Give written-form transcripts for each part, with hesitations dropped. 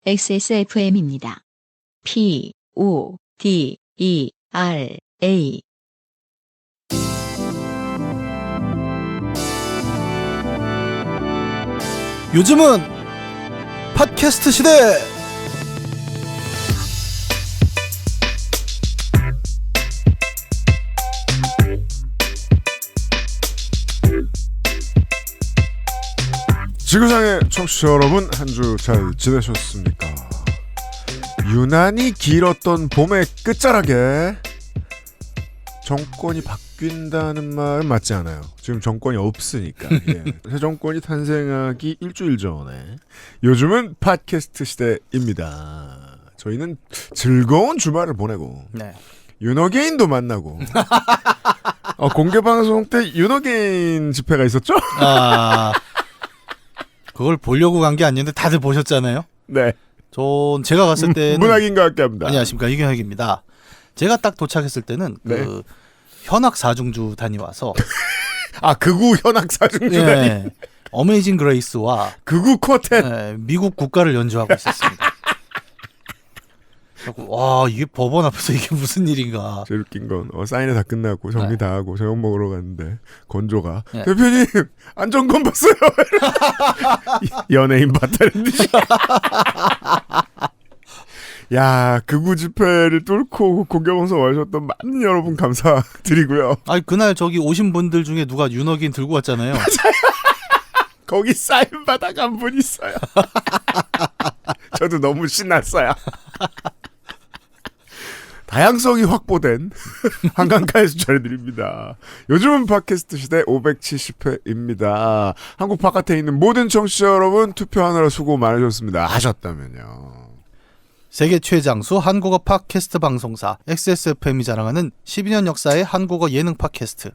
XSFM입니다. PODERA 요즘은 팟캐스트 시대. 지구상의 청취자 여러분, 한 주 잘 지내셨습니까? 유난히 길었던 봄의 끝자락에 정권이 바뀐다는 말은 맞지 않아요. 지금 정권이 없으니까. 예. 새 정권이 탄생하기 일주일 전에 요즘은 팟캐스트 시대입니다. 저희는 즐거운 주말을 보내고 윤어게인도 만나고 공개방송 때 윤어게인 집회가 있었죠? 그걸 보려고 간 게 아닌데 다들 보셨잖아요. 네. 제가 갔을 때는 문학인과 함께합니다. 안녕하십니까, 이경혁입니다. 제가 딱 도착했을 때는 그 현악 사중주 다녀와서 극우 현악 사중주 다니 어메이징 그레이스와 극우 쿼텟 미국 국가를 연주하고 있었습니다. 와, 이게 법원 앞에서 이게 무슨 일인가. 제일 웃긴 건 사인회 다 끝나고 정리 다 하고 저녁 먹으러 갔는데 건조가 대표님 안전검 봤어요. 연예인 봤다는 듯이. 야, 극우 집회를 뚫고 공개방송 와주셨던 많은 여러분 감사드리고요. 아니, 그날 저기 오신 분들 중에 누가 윤어긴 들고 왔잖아요. 맞아요. 거기 사인 받아간 분 있어요. 저도 너무 신났어요. 다양성이 확보된 한강가에서 전해드립니다. 요즘은 팟캐스트 시대 570회입니다. 한국 바깥에 있는 모든 청취자 여러분, 투표하느라 수고 많으셨습니다. 하셨다면요. 세계 최장수 한국어 팟캐스트 방송사 XSFM이 자랑하는 12년 역사의 한국어 예능 팟캐스트.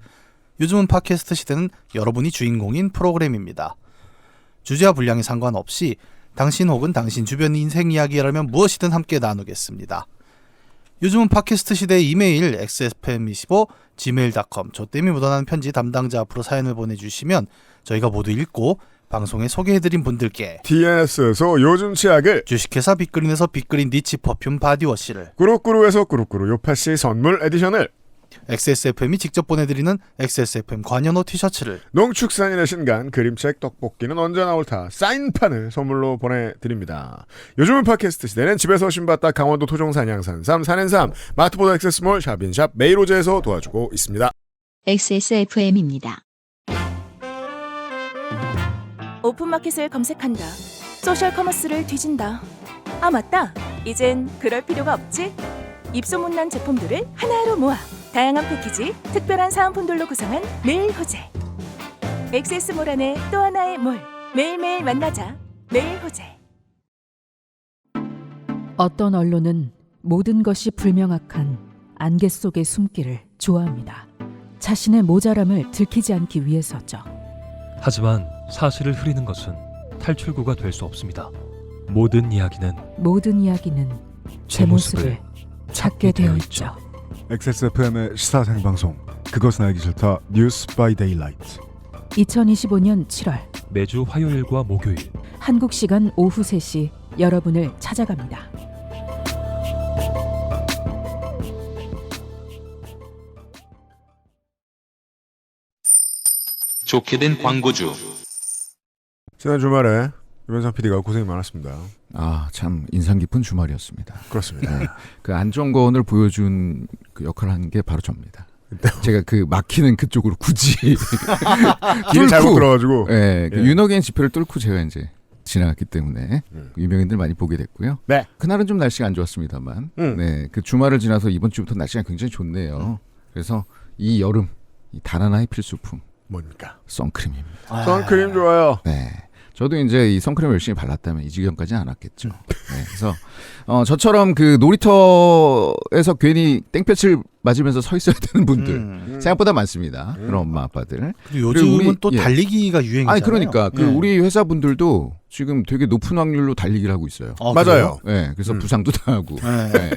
요즘은 팟캐스트 시대는 여러분이 주인공인 프로그램입니다. 주제와 분량에 상관없이 당신 혹은 당신 주변 인생 이야기라면 무엇이든 함께 나누겠습니다. 요즘은 팟캐스트 시대의 이메일 xsfm25gmail.com 저 땜이 묻어나는 편지 담당자 앞으로 사연을 보내주시면 저희가 모두 읽고 방송에 소개해드린 분들께 TNS에서 요즘 치약을, 주식회사 빅그린에서 빅그린 니치 퍼퓸 바디워시를, 꾸루꾸루에서 꾸루꾸루 요파시 선물 에디션을, XSFM이 직접 보내드리는 XSFM 관현호 티셔츠를, 농축산인의 신간 그림책 떡볶이는 언제 나올까 사인판을 선물로 보내드립니다. 요즘은 팟캐스트 시대는 집에서 신봤다 강원도 토종산 양산 3 산엔삼 마트보다 액세스몰 샵인샵 메이로제에서 도와주고 있습니다. XSFM입니다. 오픈마켓을 검색한다. 소셜 커머스를 뒤진다. 아, 맞다. 이젠 그럴 필요가 없지. 입소문난 제품들을 하나로 모아 다양한 패키지, 특별한 사은품들로 구성한 매일 호재. 엑세스몰 안에 또 하나의 몰. 매일매일 만나자. 매일 호재. 어떤 언론은 모든 것이 불명확한 안개 속의 숨기를 좋아합니다. 자신의 모자람을 들키지 않기 위해서죠. 하지만 사실을 흐리는 것은 탈출구가 될 수 없습니다. 모든 이야기는 제 모습을 찾게 되어 있죠. XSFM의 시사 생방송 그것은 알기 싫다 뉴스 바이 데일라이트 2025년 7월 매주 화요일과 목요일 한국 시간 오후 3시 여러분을 찾아갑니다. 좋게 된 광고주. 지난 주말에 유현상 PD가 고생이 많았습니다. 참 인상 깊은 주말이었습니다. 그렇습니다. 네. 그 안정권을 보여준 그 역할을 한 게 바로 접니다. 제가 그 막히는 그쪽으로 굳이 길을 잘못 들어가지고 그 윤어게인 집회를 뚫고 제가 이제 지나갔기 때문에 유명인들 많이 보게 됐고요. 네. 그날은 좀 날씨가 안 좋았습니다만 그 주말을 지나서 이번 주부터 날씨가 굉장히 좋네요. 그래서 이 여름 단 하나의 필수품 뭡니까? 선크림입니다. 선크림 좋아요. 네. 저도 이제 이 선크림을 열심히 발랐다면 이 지경까지는 않았겠죠. 네, 그래서 저처럼 그 놀이터에서 괜히 땡볕을 맞으면서 서 있어야 되는 분들 생각보다 많습니다. 그런 엄마 아빠들. 그리고 요즘은 또 달리기가 유행이잖아요. 그러니까 우리 회사 분들도 지금 되게 높은 확률로 달리기를 하고 있어요. 맞아요. 네, 그래서 부상도 당하고. 네.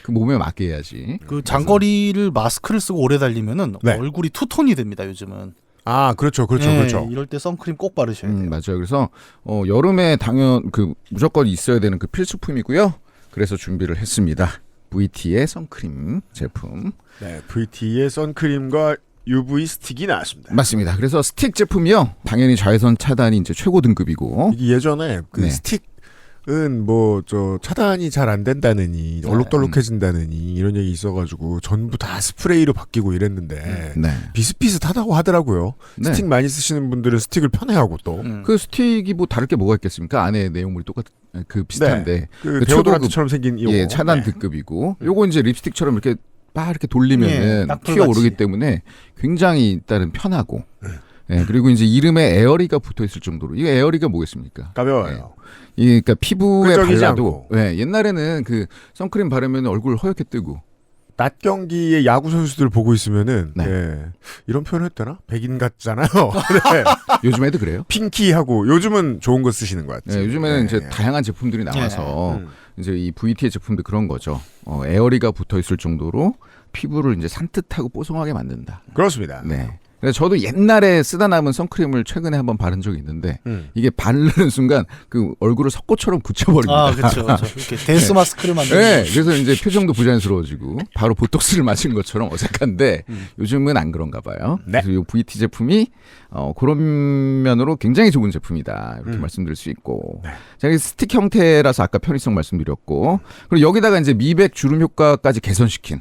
그 몸에 맞게 해야지. 그 장거리를 마스크를 쓰고 오래 달리면은 얼굴이 투톤이 됩니다. 요즘은. 아, 그렇죠. 네, 그렇죠. 이럴 때 선크림 꼭 바르셔야 돼요. 맞아요. 그래서 여름에 당연 무조건 있어야 되는 그 필수품이고요. 그래서 준비를 했습니다. VT의 선크림 제품. 네, VT의 선크림과 UV 스틱이 나왔습니다. 맞습니다. 그래서 스틱 제품이요. 당연히 자외선 차단이 이제 최고 등급이고. 이게 예전에 그 네. 스틱은 뭐 차단이 잘 안 된다느니 얼룩덜룩해진다느니 이런 얘기 있어가지고 전부 다 스프레이로 바뀌고 이랬는데 네. 비슷비슷하다고 하더라고요. 네. 스틱 많이 쓰시는 분들은 스틱을 편해하고 또 그 스틱이 뭐 다를 게 뭐가 있겠습니까? 안에 내용물이 비슷한데. 그 데오도란트처럼 생긴 이 예, 차단 등급이고. 요거 이제 립스틱처럼 이렇게 막 이렇게 돌리면은 딱풀같이. 튀어오르기 때문에 굉장히 일단은 편하고. 예, 그리고 이제 이름에 에어리가 붙어 있을 정도로. 이거 에어리가 뭐겠습니까? 가벼워요. 그러니까 피부에 끈적이지 발라도 않고. 예, 옛날에는 그 선크림 바르면 얼굴 허옇게 뜨고. 낮 경기의 야구 선수들 보고 있으면은 네. 예, 이런 표현을 했더나 백인 같잖아요. 네. 요즘 애도 그래요? 핑키하고 요즘은 좋은 거 쓰시는 것 같지. 예, 요즘에는 이제 예. 다양한 제품들이 나와서 음. 이제 이 VT의 제품도 그런 거죠. 에어리가 붙어 있을 정도로 피부를 이제 산뜻하고 뽀송하게 만든다. 그렇습니다. 네. 그래서 저도 옛날에 쓰다 남은 선크림을 최근에 한번 바른 적이 있는데 이게 바르는 순간 그 얼굴을 석고처럼 굳혀버립니다. 아, 그렇죠. 이렇게 댄스 마스크를 만드는. 네, 그래서 이제 표정도 부자연스러워지고 바로 보톡스를 맞은 것처럼 어색한데 요즘은 안 그런가 봐요. 네. 그래서 이 VT 제품이 그런 면으로 굉장히 좋은 제품이다 이렇게 말씀드릴 수 있고, 네. 제가 스틱 형태라서 아까 편의성 말씀드렸고, 그리고 여기다가 이제 미백 주름 효과까지 개선시킨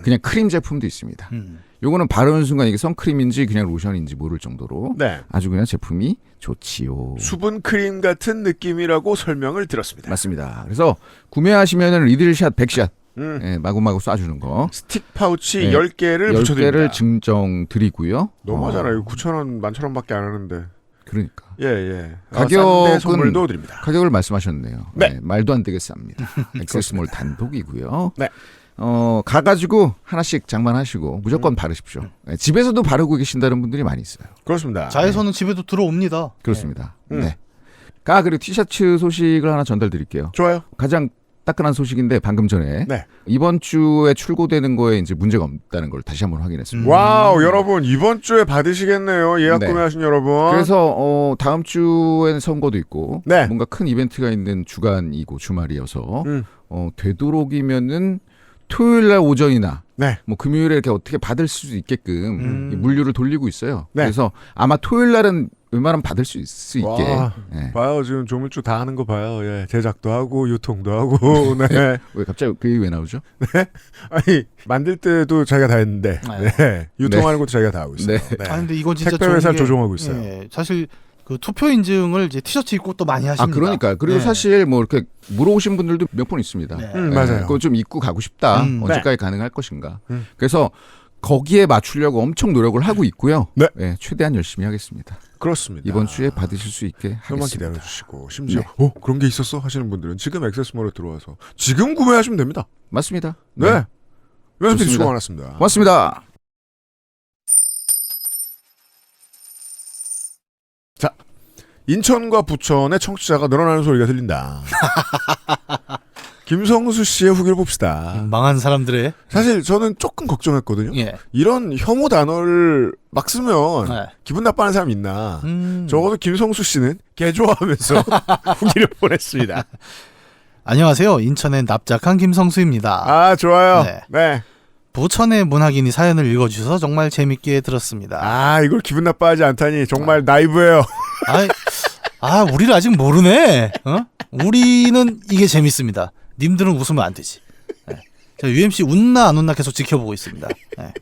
그냥 크림 제품도 있습니다. 요거는 바르는 순간 이게 선크림인지 그냥 로션인지 모를 정도로 네. 아주 그냥 제품이 좋지요. 수분 크림 같은 느낌이라고 설명을 들었습니다. 맞습니다. 그래서 구매하시면은 리들샷 100샷 음. 예, 마구마구 쏴주는 거 스틱 파우치 네. 10개를 붙여드립니다. 10개를 증정 드리고요. 너무하잖아요. 9,000원, 11,000원밖에 안 하는데. 그러니까 예. 가격은 싼데 선물도 드립니다. 가격을 말씀하셨네요. 네. 말도 안 되게 쌉니다. 액세스몰 단독이고요. 네. 가가지고 하나씩 장만하시고 무조건 바르십시오. 네, 집에서도 바르고 계신다는 분들이 많이 있어요. 그렇습니다. 자외선은 집에도 들어옵니다. 그렇습니다. 음. 네. 그리고 티셔츠 소식을 하나 전달드릴게요. 좋아요. 가장 따끈한 소식인데 방금 전에 네. 이번 주에 출고되는 거에 이제 문제가 없다는 걸 다시 한번 확인했습니다. 와우, 여러분 이번 주에 받으시겠네요. 예약 네. 구매하신 여러분. 그래서 다음 주에는 선거도 있고 네. 뭔가 큰 이벤트가 있는 주간이고 주말이어서 음. 되도록이면은 토요일 날 오전이나 네. 뭐 금요일에 이렇게 어떻게 받을 수 있게끔 이 물류를 돌리고 있어요. 네. 그래서 아마 토요일 날은 웬만하면 받을 수 있게. 와, 예. 봐요. 지금 조물주 다 하는 거 봐요. 예. 제작도 하고 유통도 하고. 네. 왜 갑자기 그 얘기 왜 나오죠? 아니 만들 때도 자기가 다 했는데 네. 유통하는 것도 자기가 다 하고 있어요. 네. 네. 아, 근데 이건 진짜 택배 좋은 회사를 게, 조종하고 있어요. 예, 사실 그 투표 인증을 이제 티셔츠 입고 또 많이 하십니다. 그러니까 그리고 네. 사실 뭐 이렇게 물어오신 분들도 몇 분 있습니다. 네. 맞아요. 그거 좀 입고 가고 싶다. 언제까지 가능할 것인가. 그래서 거기에 맞추려고 엄청 노력을 하고 있고요. 네. 최대한 열심히 하겠습니다. 그렇습니다. 이번 주에 받으실 수 있게 조금만 하겠습니다. 기다려주시고 심지어 네. 그런 게 있었어 하시는 분들은 지금 액세스몰에 들어와서 지금 구매하시면 됩니다. 맞습니다. 네. 연습 좋습니다. 수고 많았습니다. 고맙습니다. 인천과 부천의 청취자가 늘어나는 소리가 들린다. 김성수 씨의 후기를 봅시다. 망한 사람들의 사실 저는 조금 걱정했거든요. 예. 이런 혐오 단어를 막 쓰면 네. 기분 나빠하는 사람 있나. 적어도 김성수 씨는 개 좋아하면서 후기를 보냈습니다. 안녕하세요. 인천의 납작한 김성수입니다. 아, 좋아요. 네. 네. 부천의 문학인이 사연을 읽어주셔서 정말 재밌게 들었습니다. 아, 이걸 기분 나빠하지 않다니 정말 나이브예요. 우리를 아직 모르네. 우리는 이게 재밌습니다. 님들은 웃으면 안 되지. 네. 자, UMC 웃나 안 웃나 계속 지켜보고 있습니다. 네.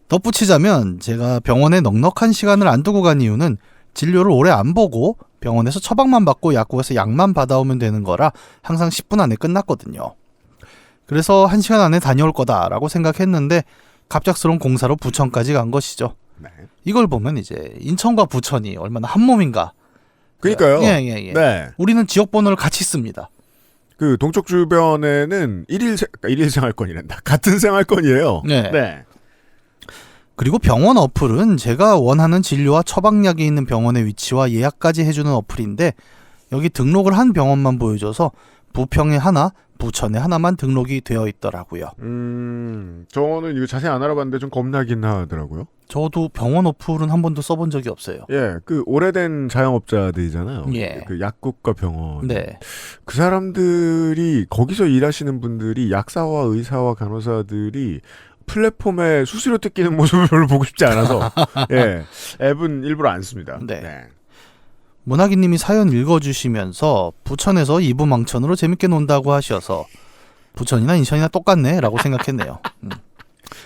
덧붙이자면 제가 병원에 넉넉한 시간을 안 두고 간 이유는 진료를 오래 안 보고 병원에서 처방만 받고 약국에서 약만 받아오면 되는 거라 항상 10분 안에 끝났거든요. 그래서 1시간 안에 다녀올 거다라고 생각했는데 갑작스러운 공사로 부천까지 간 것이죠. 네. 이걸 보면 이제 인천과 부천이 얼마나 한 몸인가. 그러니까요. 예. 네. 우리는 지역 번호를 같이 씁니다. 그 동쪽 주변에는 일일 생활권이란다. 같은 생활권이에요. 네. 그리고 병원 어플은 제가 원하는 진료와 처방약이 있는 병원의 위치와 예약까지 해주는 어플인데 여기 등록을 한 병원만 보여줘서 부평에 하나, 부천에 하나만 등록이 되어 있더라고요. 저는 이거 자세히 안 알아봤는데 좀 겁나긴 하더라고요. 저도 병원 어플은 한 번도 써본 적이 없어요. 예, 그 오래된 자영업자들이잖아요. 예. 그 약국과 병원. 네. 그 사람들이 거기서 일하시는 분들이 약사와 의사와 간호사들이 플랫폼에 수수료 뜯기는 모습을 별로 보고 싶지 않아서 예, 앱은 일부러 안 씁니다. 네. 문학인님이 사연 읽어주시면서 부천에서 이부망천으로 재밌게 논다고 하셔서 부천이나 인천이나 똑같네라고 생각했네요.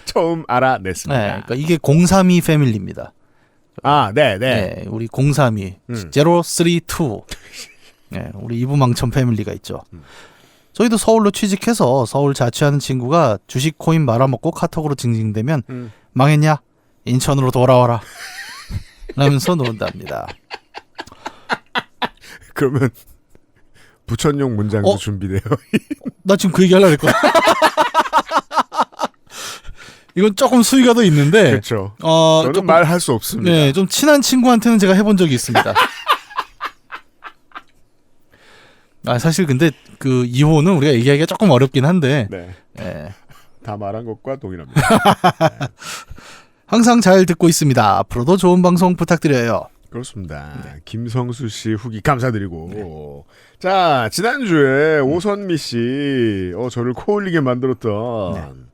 처음 알아냈습니다. 네, 그러니까 이게 032 패밀리입니다. 아, 네. 네, 우리 032, 032. 네, 우리 이부망천 패밀리가 있죠. 저희도 서울로 취직해서 서울 자취하는 친구가 주식 코인 말아먹고 카톡으로 징징대면 망했냐? 인천으로 돌아와라. 라면서 논답니다. 그러면 부천용 문장도 준비돼요. 나 지금 그 얘기 하려고 했거든. 이건 조금 수위가 더 있는데. 그렇죠. 저는 조금, 말할 수 없습니다. 네, 좀 친한 친구한테는 제가 해본 적이 있습니다. 사실 근데 그 이호는 우리가 얘기하기가 조금 어렵긴 한데. 네. 네. 다 말한 것과 동일합니다. 항상 잘 듣고 있습니다. 앞으로도 좋은 방송 부탁드려요. 그렇습니다. 김성수 씨 후기 감사드리고. 자, 지난주에 오선미 씨, 저를 코 올리게 만들었던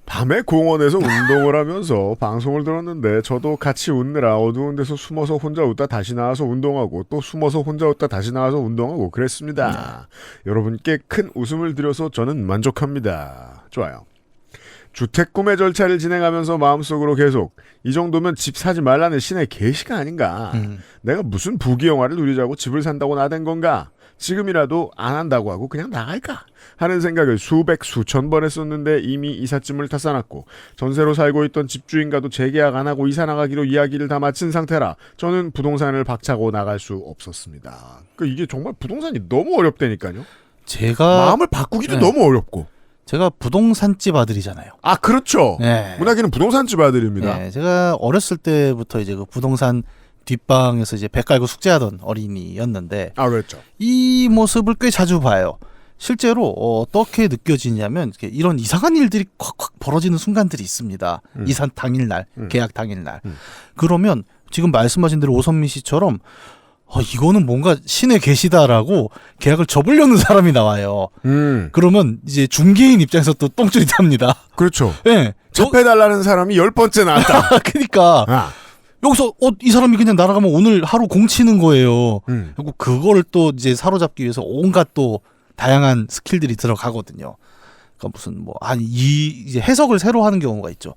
밤에 공원에서 운동을 하면서 방송을 들었는데 저도 같이 웃느라 어두운 데서 숨어서 혼자 웃다 다시 나와서 운동하고 또 숨어서 혼자 웃다 다시 나와서 운동하고 그랬습니다. 여러분께 큰 웃음을 드려서 저는 만족합니다. 좋아요. 주택 구매 절차를 진행하면서 마음속으로 계속 이 정도면 집 사지 말라는 신의 계시가 아닌가. 내가 무슨 부귀영화를 누리자고 집을 산다고 나댄 건가. 지금이라도 안 한다고 하고 그냥 나갈까 하는 생각을 수백 수천 번 했었는데 이미 이삿짐을 다 싸놨고 전세로 살고 있던 집주인과도 재계약 안 하고 이사 나가기로 이야기를 다 마친 상태라 저는 부동산을 박차고 나갈 수 없었습니다. 이게 정말 부동산이 너무 어렵다니까요. 제가 마음을 바꾸기도 너무 어렵고. 제가 부동산집 아들이잖아요. 아, 그렇죠. 네. 문학이는 부동산집 아들입니다. 네, 제가 어렸을 때부터 이제 그 부동산 뒷방에서 이제 배 깔고 숙제하던 어린이였는데, 그렇죠. 이 모습을 꽤 자주 봐요. 실제로 어떻게 느껴지냐면 이런 이상한 일들이 콱콱 벌어지는 순간들이 있습니다. 이사 당일날, 계약 당일날. 그러면 지금 말씀하신 대로 오선미 씨처럼 이거는 뭔가 신의 계시다라고 계약을 접으려는 사람이 나와요. 그러면 이제 중개인 입장에서 또 똥줄이 탑니다. 그렇죠. 네. 접해달라는 사람이 10번째 나왔다. 그러니까 여기서 이 사람이 그냥 날아가면 오늘 하루 공치는 거예요. 그리고 그거를 또 이제 사로잡기 위해서 온갖 또 다양한 스킬들이 들어가거든요. 그러니까 무슨 이제 해석을 새로 하는 경우가 있죠.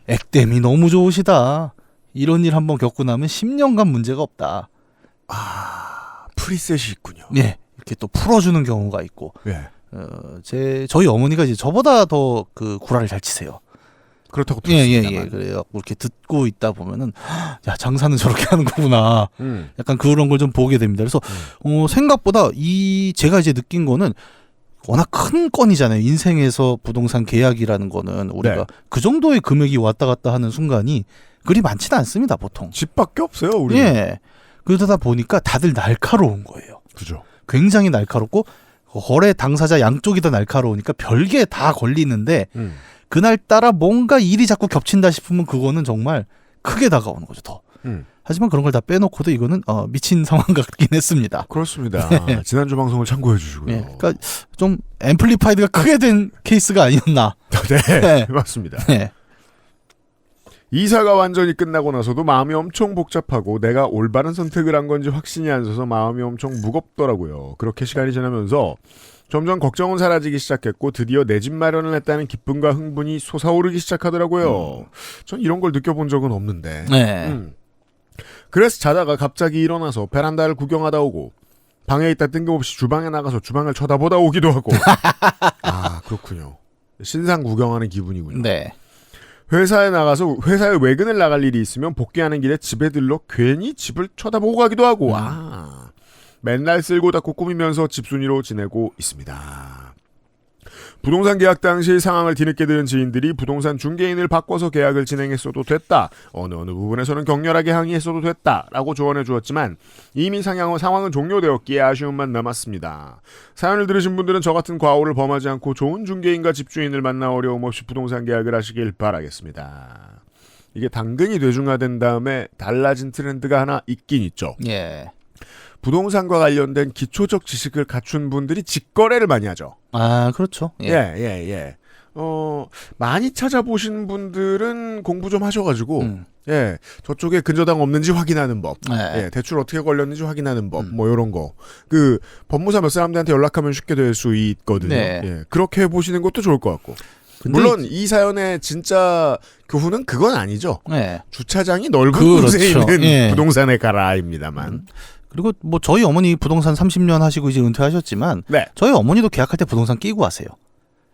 액땜이 너무 좋으시다. 이런 일 한번 겪고 나면 10년간 문제가 없다. 프리셋이 있군요. 네, 이렇게 또 풀어주는 경우가 있고. 예. 저희 어머니가 이제 저보다 더 그 구라를 잘 치세요. 그렇다고 들었습니다. 예. 그래갖고 이렇게 듣고 있다 보면은 야, 장사는 저렇게 하는 거구나. 약간 그런 걸 좀 보게 됩니다. 그래서 생각보다 제가 이제 느낀 거는 워낙 큰 건이잖아요. 인생에서 부동산 계약이라는 거는 우리가 그 정도의 금액이 왔다 갔다 하는 순간이 그리 많지는 않습니다, 보통. 집밖에 없어요, 우리. 예. 그러다 보니까 다들 날카로운 거예요. 그죠. 굉장히 날카롭고 거래 당사자 양쪽이 다 날카로우니까 별게 다 걸리는데 그날따라 뭔가 일이 자꾸 겹친다 싶으면 그거는 정말 크게 다가오는 거죠, 더. 하지만 그런 걸 다 빼놓고도 이거는 미친 상황 같긴 했습니다. 그렇습니다. 지난주 방송을 참고해 주시고요. 네, 그러니까 좀 앰플리파이드가 크게 된 케이스가 아니었나. 네, 맞습니다. 네. 이사가 완전히 끝나고 나서도 마음이 엄청 복잡하고 내가 올바른 선택을 한 건지 확신이 안 서서 마음이 엄청 무겁더라고요. 그렇게 시간이 지나면서 점점 걱정은 사라지기 시작했고 드디어 내 집 마련을 했다는 기쁨과 흥분이 솟아오르기 시작하더라고요. 전 이런 걸 느껴본 적은 없는데. 네. 그래서 자다가 갑자기 일어나서 베란다를 구경하다 오고 방에 있다 뜬금없이 주방에 나가서 주방을 쳐다보다 오기도 하고. 아, 그렇군요. 신상 구경하는 기분이군요. 네. 회사에 나가서 회사에 외근을 나갈 일이 있으면 복귀하는 길에 집에 들러 괜히 집을 쳐다보고 가기도 하고. 맨날 쓸고 닦고 꾸미면서 집순이로 지내고 있습니다. 부동산 계약 당시 상황을 뒤늦게 들은 지인들이 부동산 중개인을 바꿔서 계약을 진행했어도 됐다. 어느 부분에서는 격렬하게 항의했어도 됐다라고 조언해 주었지만 이미 상황은 종료되었기에 아쉬움만 남았습니다. 사연을 들으신 분들은 저 같은 과오를 범하지 않고 좋은 중개인과 집주인을 만나 어려움 없이 부동산 계약을 하시길 바라겠습니다. 이게 당근이 대중화된 다음에 달라진 트렌드가 하나 있긴 있죠. 예. 부동산과 관련된 기초적 지식을 갖춘 분들이 직거래를 많이 하죠. 아, 그렇죠. 예. 많이 찾아보신 분들은 공부 좀 하셔가지고, 예, 저쪽에 근저당 없는지 확인하는 법, 예, 대출 어떻게 걸렸는지 확인하는 법, 뭐 이런 거. 그 법무사 몇 사람들한테 연락하면 쉽게 될 수 있거든요. 네. 예, 그렇게 해보시는 것도 좋을 것 같고. 근데 물론 이 사연의 진짜 교훈은 그건 아니죠. 네. 주차장이 넓은 그렇죠. 곳에 있는 예. 부동산에 가라입니다만. 그리고 뭐 저희 어머니 부동산 30년 하시고 이제 은퇴하셨지만 네. 저희 어머니도 계약할 때 부동산 끼고 하세요.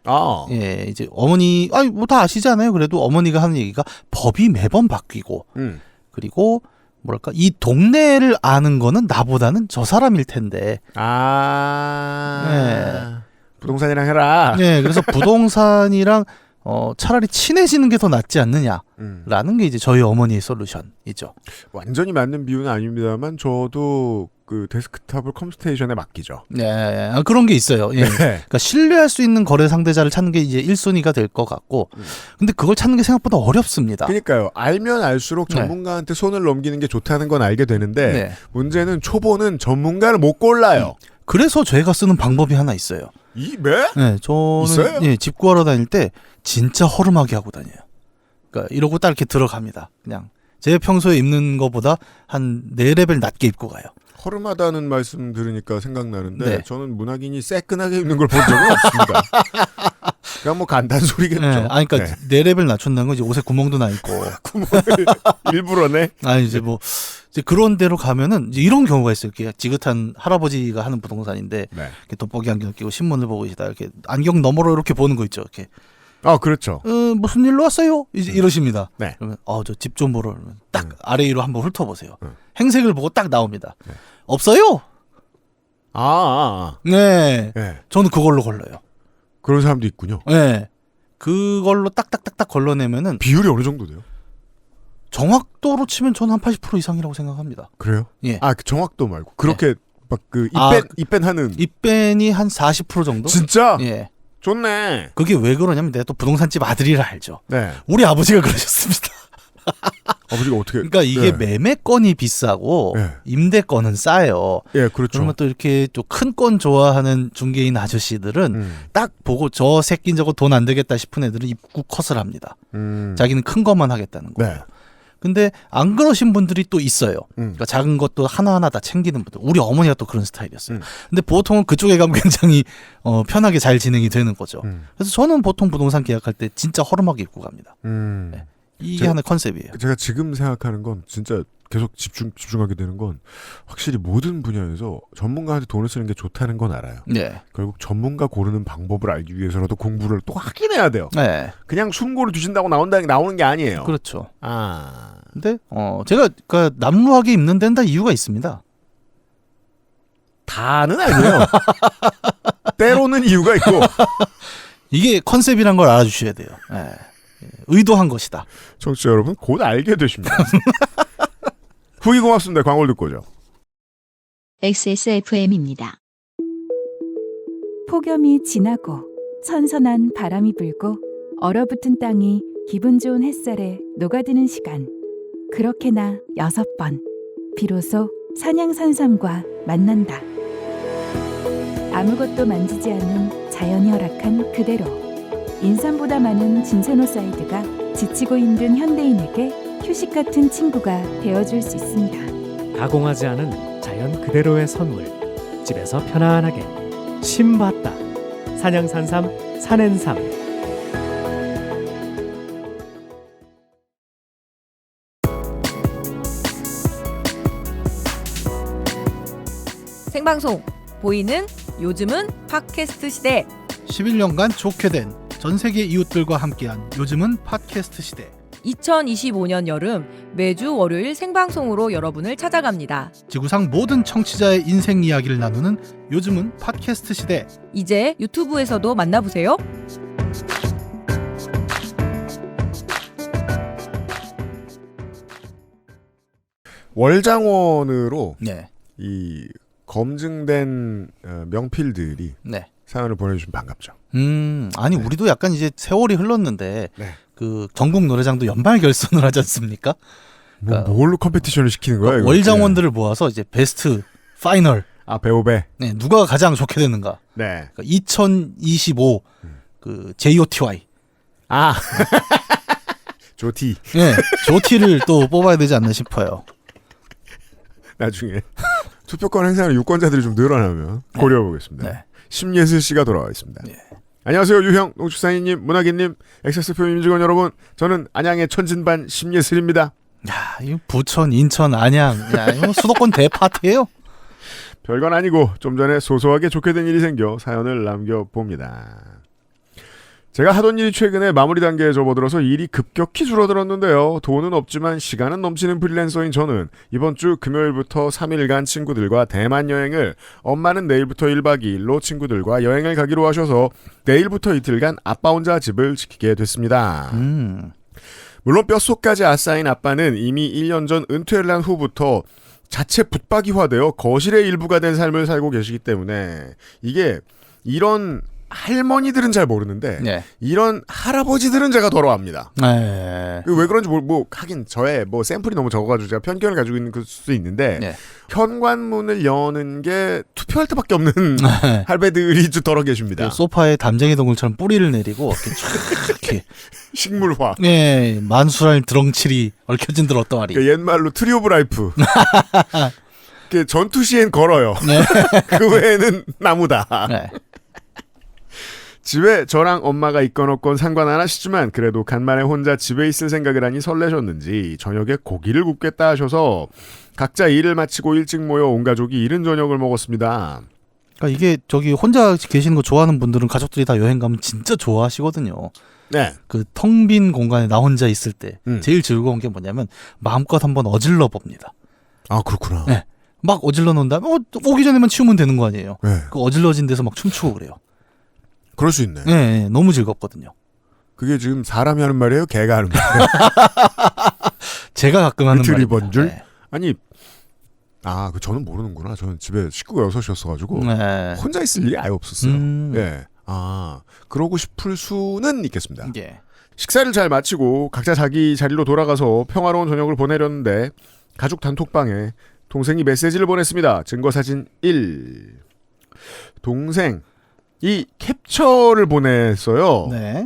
아, 예, 이제 어머니 뭐 다 아시잖아요. 그래도 어머니가 하는 얘기가 법이 매번 바뀌고 그리고 뭐랄까 이 동네를 아는 거는 나보다는 저 사람일 텐데. 부동산이랑 해라. 네, 그래서 부동산이랑 차라리 친해지는 게 더 낫지 않느냐라는 게 이제 저희 어머니의 솔루션이죠. 완전히 맞는 비유는 아닙니다만 저도 그 데스크탑을 컴스테이션에 맡기죠. 네, 그런 게 있어요. 예. 그러니까 신뢰할 수 있는 거래 상대자를 찾는 게 이제 1순위가 될 것 같고, 근데 그걸 찾는 게 생각보다 어렵습니다. 그러니까요. 알면 알수록 전문가한테 손을 넘기는 게 좋다는 건 알게 되는데 문제는 초보는 전문가를 못 골라요. 그래서 제가 쓰는 방법이 하나 있어요. 네, 저는 있어요? 집 구하러 다닐 때 진짜 허름하게 하고 다녀요. 그러니까 이러고 딱 이렇게 들어갑니다. 그냥 제 평소에 입는 것보다 한 4레벨 낮게 입고 가요. 허름하다는 말씀 들으니까 생각나는데 네. 저는 문학인이 새끈하게 입는 걸 본 적은 없습니다. 그냥 뭐 간단 소리겠죠. 네, 그러니까 4레벨 낮춘다는 건 이제 옷에 구멍도 나 있고. 구멍을 일부러네. 이제 뭐 이제 그런 데로 가면은 이제 이런 경우가 있어요. 이렇게 지긋한 할아버지가 하는 부동산인데 이렇게 돋보기 안경 끼고 신문을 보고 계시다. 이렇게 안경 너머로 이렇게 보는 거 있죠. 이렇게. 그렇죠. 무슨 일로 왔어요? 이제 이러십니다. 네. 그러면 저 집 좀 보러 그러면 딱 아래 위로 한번 훑어보세요. 행색을 보고 딱 나옵니다. 없어요? 네. 저는 그걸로 걸러요. 그런 사람도 있군요. 네. 그걸로 딱딱딱딱 걸러내면은 비율이 어느 정도 돼요? 정확도로 치면 저는 한 80% 이상이라고 생각합니다. 그래요? 예. 그 정확도 말고 그렇게 막 그 입밴 하는 입밴이 한 40% 정도? 진짜? 예. 좋네. 그게 왜 그러냐면 내가 또 부동산집 아들이라 알죠. 네. 우리 아버지가 그러셨습니다. 아버지가 어떻게? 그러니까 이게 매매건이 비싸고 임대건은 싸요. 예, 그렇죠. 그러면 또 이렇게 좀 큰 건 좋아하는 중개인 아저씨들은 딱 보고 저 새끼 저거 돈 안 되겠다 싶은 애들은 입구 컷을 합니다. 자기는 큰 것만 하겠다는 거예요. 근데 안 그러신 분들이 또 있어요. 그러니까 작은 것도 하나하나 다 챙기는 분들. 우리 어머니가 또 그런 스타일이었어요. 근데 보통은 그쪽에 가면 굉장히 편하게 잘 진행이 되는 거죠. 그래서 저는 보통 부동산 계약할 때 진짜 허름하게 입고 갑니다. 네. 이게 하나의 컨셉이에요. 제가 지금 생각하는 건 진짜 계속 집중하게 되는 건 확실히 모든 분야에서 전문가한테 돈을 쓰는 게 좋다는 건 알아요. 네. 결국 전문가 고르는 방법을 알기 위해서라도 공부를 또 하긴 해야 돼요. 네. 그냥 순고를 두신다고 나오는 게 아니에요. 그렇죠. 근데 제가 그러니까 남루하게 입는 데는 다 이유가 있습니다. 다는 아니에요. 때로는 이유가 있고 이게 컨셉이란 걸 알아주셔야 돼요. 네. 의도한 것이다. 청취자 여러분 곧 알게 되십니다. 후기 고맙습니다. 광고를 듣고 오죠. XSFM입니다. 폭염이 지나고 선선한 바람이 불고 얼어붙은 땅이 기분 좋은 햇살에 녹아드는 시간. 그렇게나 6번 비로소 산양산삼과 만난다. 아무것도 만지지 않은 자연이 허락한 그대로 인삼보다 많은 진세노사이드가 지치고 힘든 현대인에게 휴식 같은 친구가 되어줄 수 있습니다. 가공하지 않은 자연 그대로의 선물. 집에서 편안하게 심봤다. 산양산삼 산엔삼. 생방송 보이는 요즘은 팟캐스트 시대. 11년간 좋게 된 전 세계 이웃들과 함께한 요즘은 팟캐스트 시대. 2025년 여름 매주 월요일 생방송으로 여러분을 찾아갑니다. 지구상 모든 청취자의 인생 이야기를 나누는 요즘은 팟캐스트 시대. 이제 유튜브에서도 만나보세요. 월장원으로 이 검증된 명필들이 사연을 보내주시면 반갑죠. 아니 우리도 약간 이제 세월이 흘렀는데 그 전국 노래장도 연말 결선을 하지 않습니까? 그러니까 뭘로 컴피티션을 시키는 거야? 이거? 월장원들을 모아서 이제 베스트 파이널. 배우배. 네, 누가 가장 좋게 되는가? 네. 그러니까 2025 그 JOTY. 조티. 네, 조티를 또 뽑아야 되지 않나 싶어요. 나중에 투표권 행사하는 유권자들이 좀 늘어나면 고려해보겠습니다. 네. 심예슬 씨가 돌아와 있습니다. 네. 안녕하세요. 유형, 농축사인님, 문학인님, XSFM 임직원 여러분. 저는 안양의 천진반 심예슬입니다. 야, 이 부천, 인천, 안양, 야, 이거 수도권 대파티예요. 별건 아니고 좀 전에 소소하게 좋게 된 일이 생겨 사연을 남겨봅니다. 제가 하던 일이 최근에 마무리 단계에 접어들어서 일이 급격히 줄어들었는데요. 돈은 없지만 시간은 넘치는 프리랜서인 저는 이번 주 금요일부터 3일간 친구들과 대만 여행을, 엄마는 내일부터 1박 2일로 친구들과 여행을 가기로 하셔서 내일부터 이틀간 아빠 혼자 집을 지키게 됐습니다. 물론 뼛속까지 아싸인 아빠는 이미 1년 전 은퇴를 한 후부터 자체 붙박이화되어 거실의 일부가 된 삶을 살고 계시기 때문에 이게 이런 할머니들은 잘 모르는데 네. 이런 할아버지들은 제가 더러워합니다. 네. 왜 그런지 하긴 저의 샘플이 너무 적어가지고 제가 편견을 가지고 있는 걸 수도 있는데 네. 현관문을 여는 게 투표할 때밖에 없는 할배들이 좀 더러 계십니다. 그 소파에 담쟁이 동굴처럼 뿌리를 내리고 이렇게 식물화. 네, 만수랄 드렁칠이 얽혀진 들었덩아리. 그러니까 옛말로 트리 오브 라이프. 전투 시엔 걸어요. 네. 그 외에는 나무다. 네. 집에 저랑 엄마가 있건 없건 상관 안 하시지만 그래도 간만에 혼자 집에 있을 생각을 하니 설레셨는지 저녁에 고기를 굽겠다 하셔서 각자 일을 마치고 일찍 모여 온 가족이 이른 저녁을 먹었습니다. 그러니까 이게 저기 혼자 계시는 거 좋아하는 분들은 가족들이 다 여행 가면 진짜 좋아하시거든요. 네. 그 텅 빈 공간에 나 혼자 있을 때 제일 즐거운 게 뭐냐면 마음껏 한번 어질러 봅니다. 아, 그렇구나. 네. 막 어질러 놓은 다음에 오기 전에만 치우면 되는 거 아니에요. 네. 그 어질러진 데서 막 춤추고 그래요. 그럴 수 있네. 네, 너무 즐겁거든요. 그게 지금 사람이 하는 말이에요? 개가 하는 말이에요? 제가 가끔 하는 이틀이 말입니다. 번줄? 네. 아니, 저는 모르는구나. 저는 집에 식구가 6이었어가지고 네. 혼자 있을 일이 아예 없었어요. 예. 그러고 싶을 수는 있겠습니다. 예. 식사를 잘 마치고 각자 자기 자리로 돌아가서 평화로운 저녁을 보내려는데 가족 단톡방에 동생이 메시지를 보냈습니다. 증거사진 1. 동생이 캡처를 보냈어요. 네.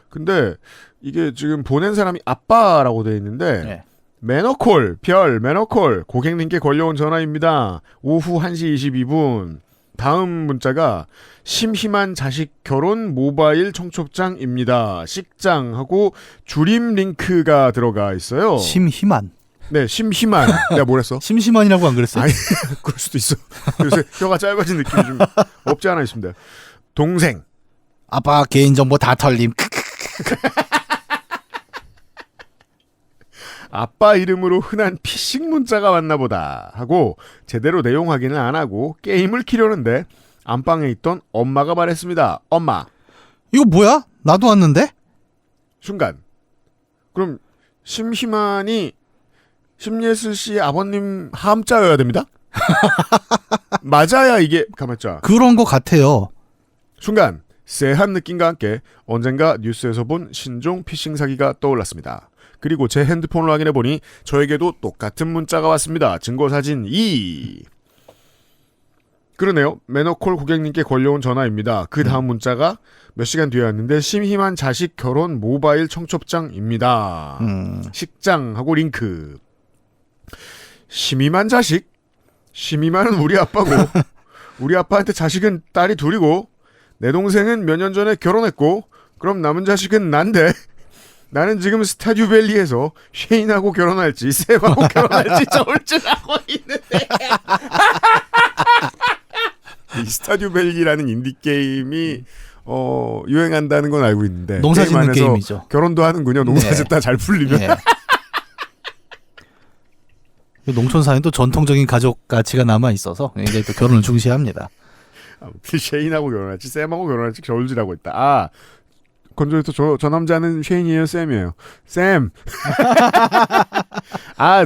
근데 이게 지금 보낸 사람이 아빠라고 되어 있는데 네. 매너콜, 매너콜, 고객님께 걸려온 전화입니다. 오후 1시 22분. 다음 문자가 심희만 자식 결혼 모바일 청첩장입니다. 식장하고 줄임 링크가 들어가 있어요. 심희만. 네, 심희만. 내가 뭐랬어? 심심한이라고 안 그랬어요? 아니, 그럴 수도 있어. 요새 혀가 짧아진 느낌이 좀 없지 않아 있습니다. 동생. 아빠 개인정보 다 털림. 아빠 이름으로 흔한 피싱 문자가 왔나 보다 하고 제대로 내용 확인을 안 하고 게임을 키려는데 안방에 있던 엄마가 말했습니다. 엄마. 이거 뭐야? 나도 왔는데? 순간. 그럼 심희만이 심예슬 씨의 아버님 함자여야 됩니다? 맞아야 이게 가만있자. 그런 거 같아요. 순간 쎄한 느낌과 함께 언젠가 뉴스에서 본 신종 피싱 사기가 떠올랐습니다. 그리고 제 핸드폰을 확인해보니 저에게도 똑같은 문자가 왔습니다. 증거사진 2. 그러네요. 매너콜 고객님께 걸려온 전화입니다. 그 다음 문자가 몇 시간 뒤에 왔는데 심희만 자식 결혼 모바일 청첩장입니다. 식장하고 링크. 심희만 자식? 심희만은 우리 아빠고 우리 아빠한테 자식은 딸이 둘이고 내 동생은 몇 년 전에 결혼했고 그럼 남은 자식은 난데 나는 지금 스타듀밸리에서 쉐인하고 결혼할지 샘하고 결혼할지 저울질하고 있는데 이 스타듀밸리라는 인디게임이 유행한다는 건 알고 있는데 농사짓는 게임이죠. 결혼도 하는군요. 농사짓다 잘 풀리면. 네. 농촌 사회는 또 전통적인 가족 가치가 남아 있어서 굉장히 또 결혼을 중시합니다. 쉐인하고 결혼할지 샘하고 결혼할지 저울질하고 있다. 건조해서 저 남자는 쉐인이에요, 샘이에요. 샘.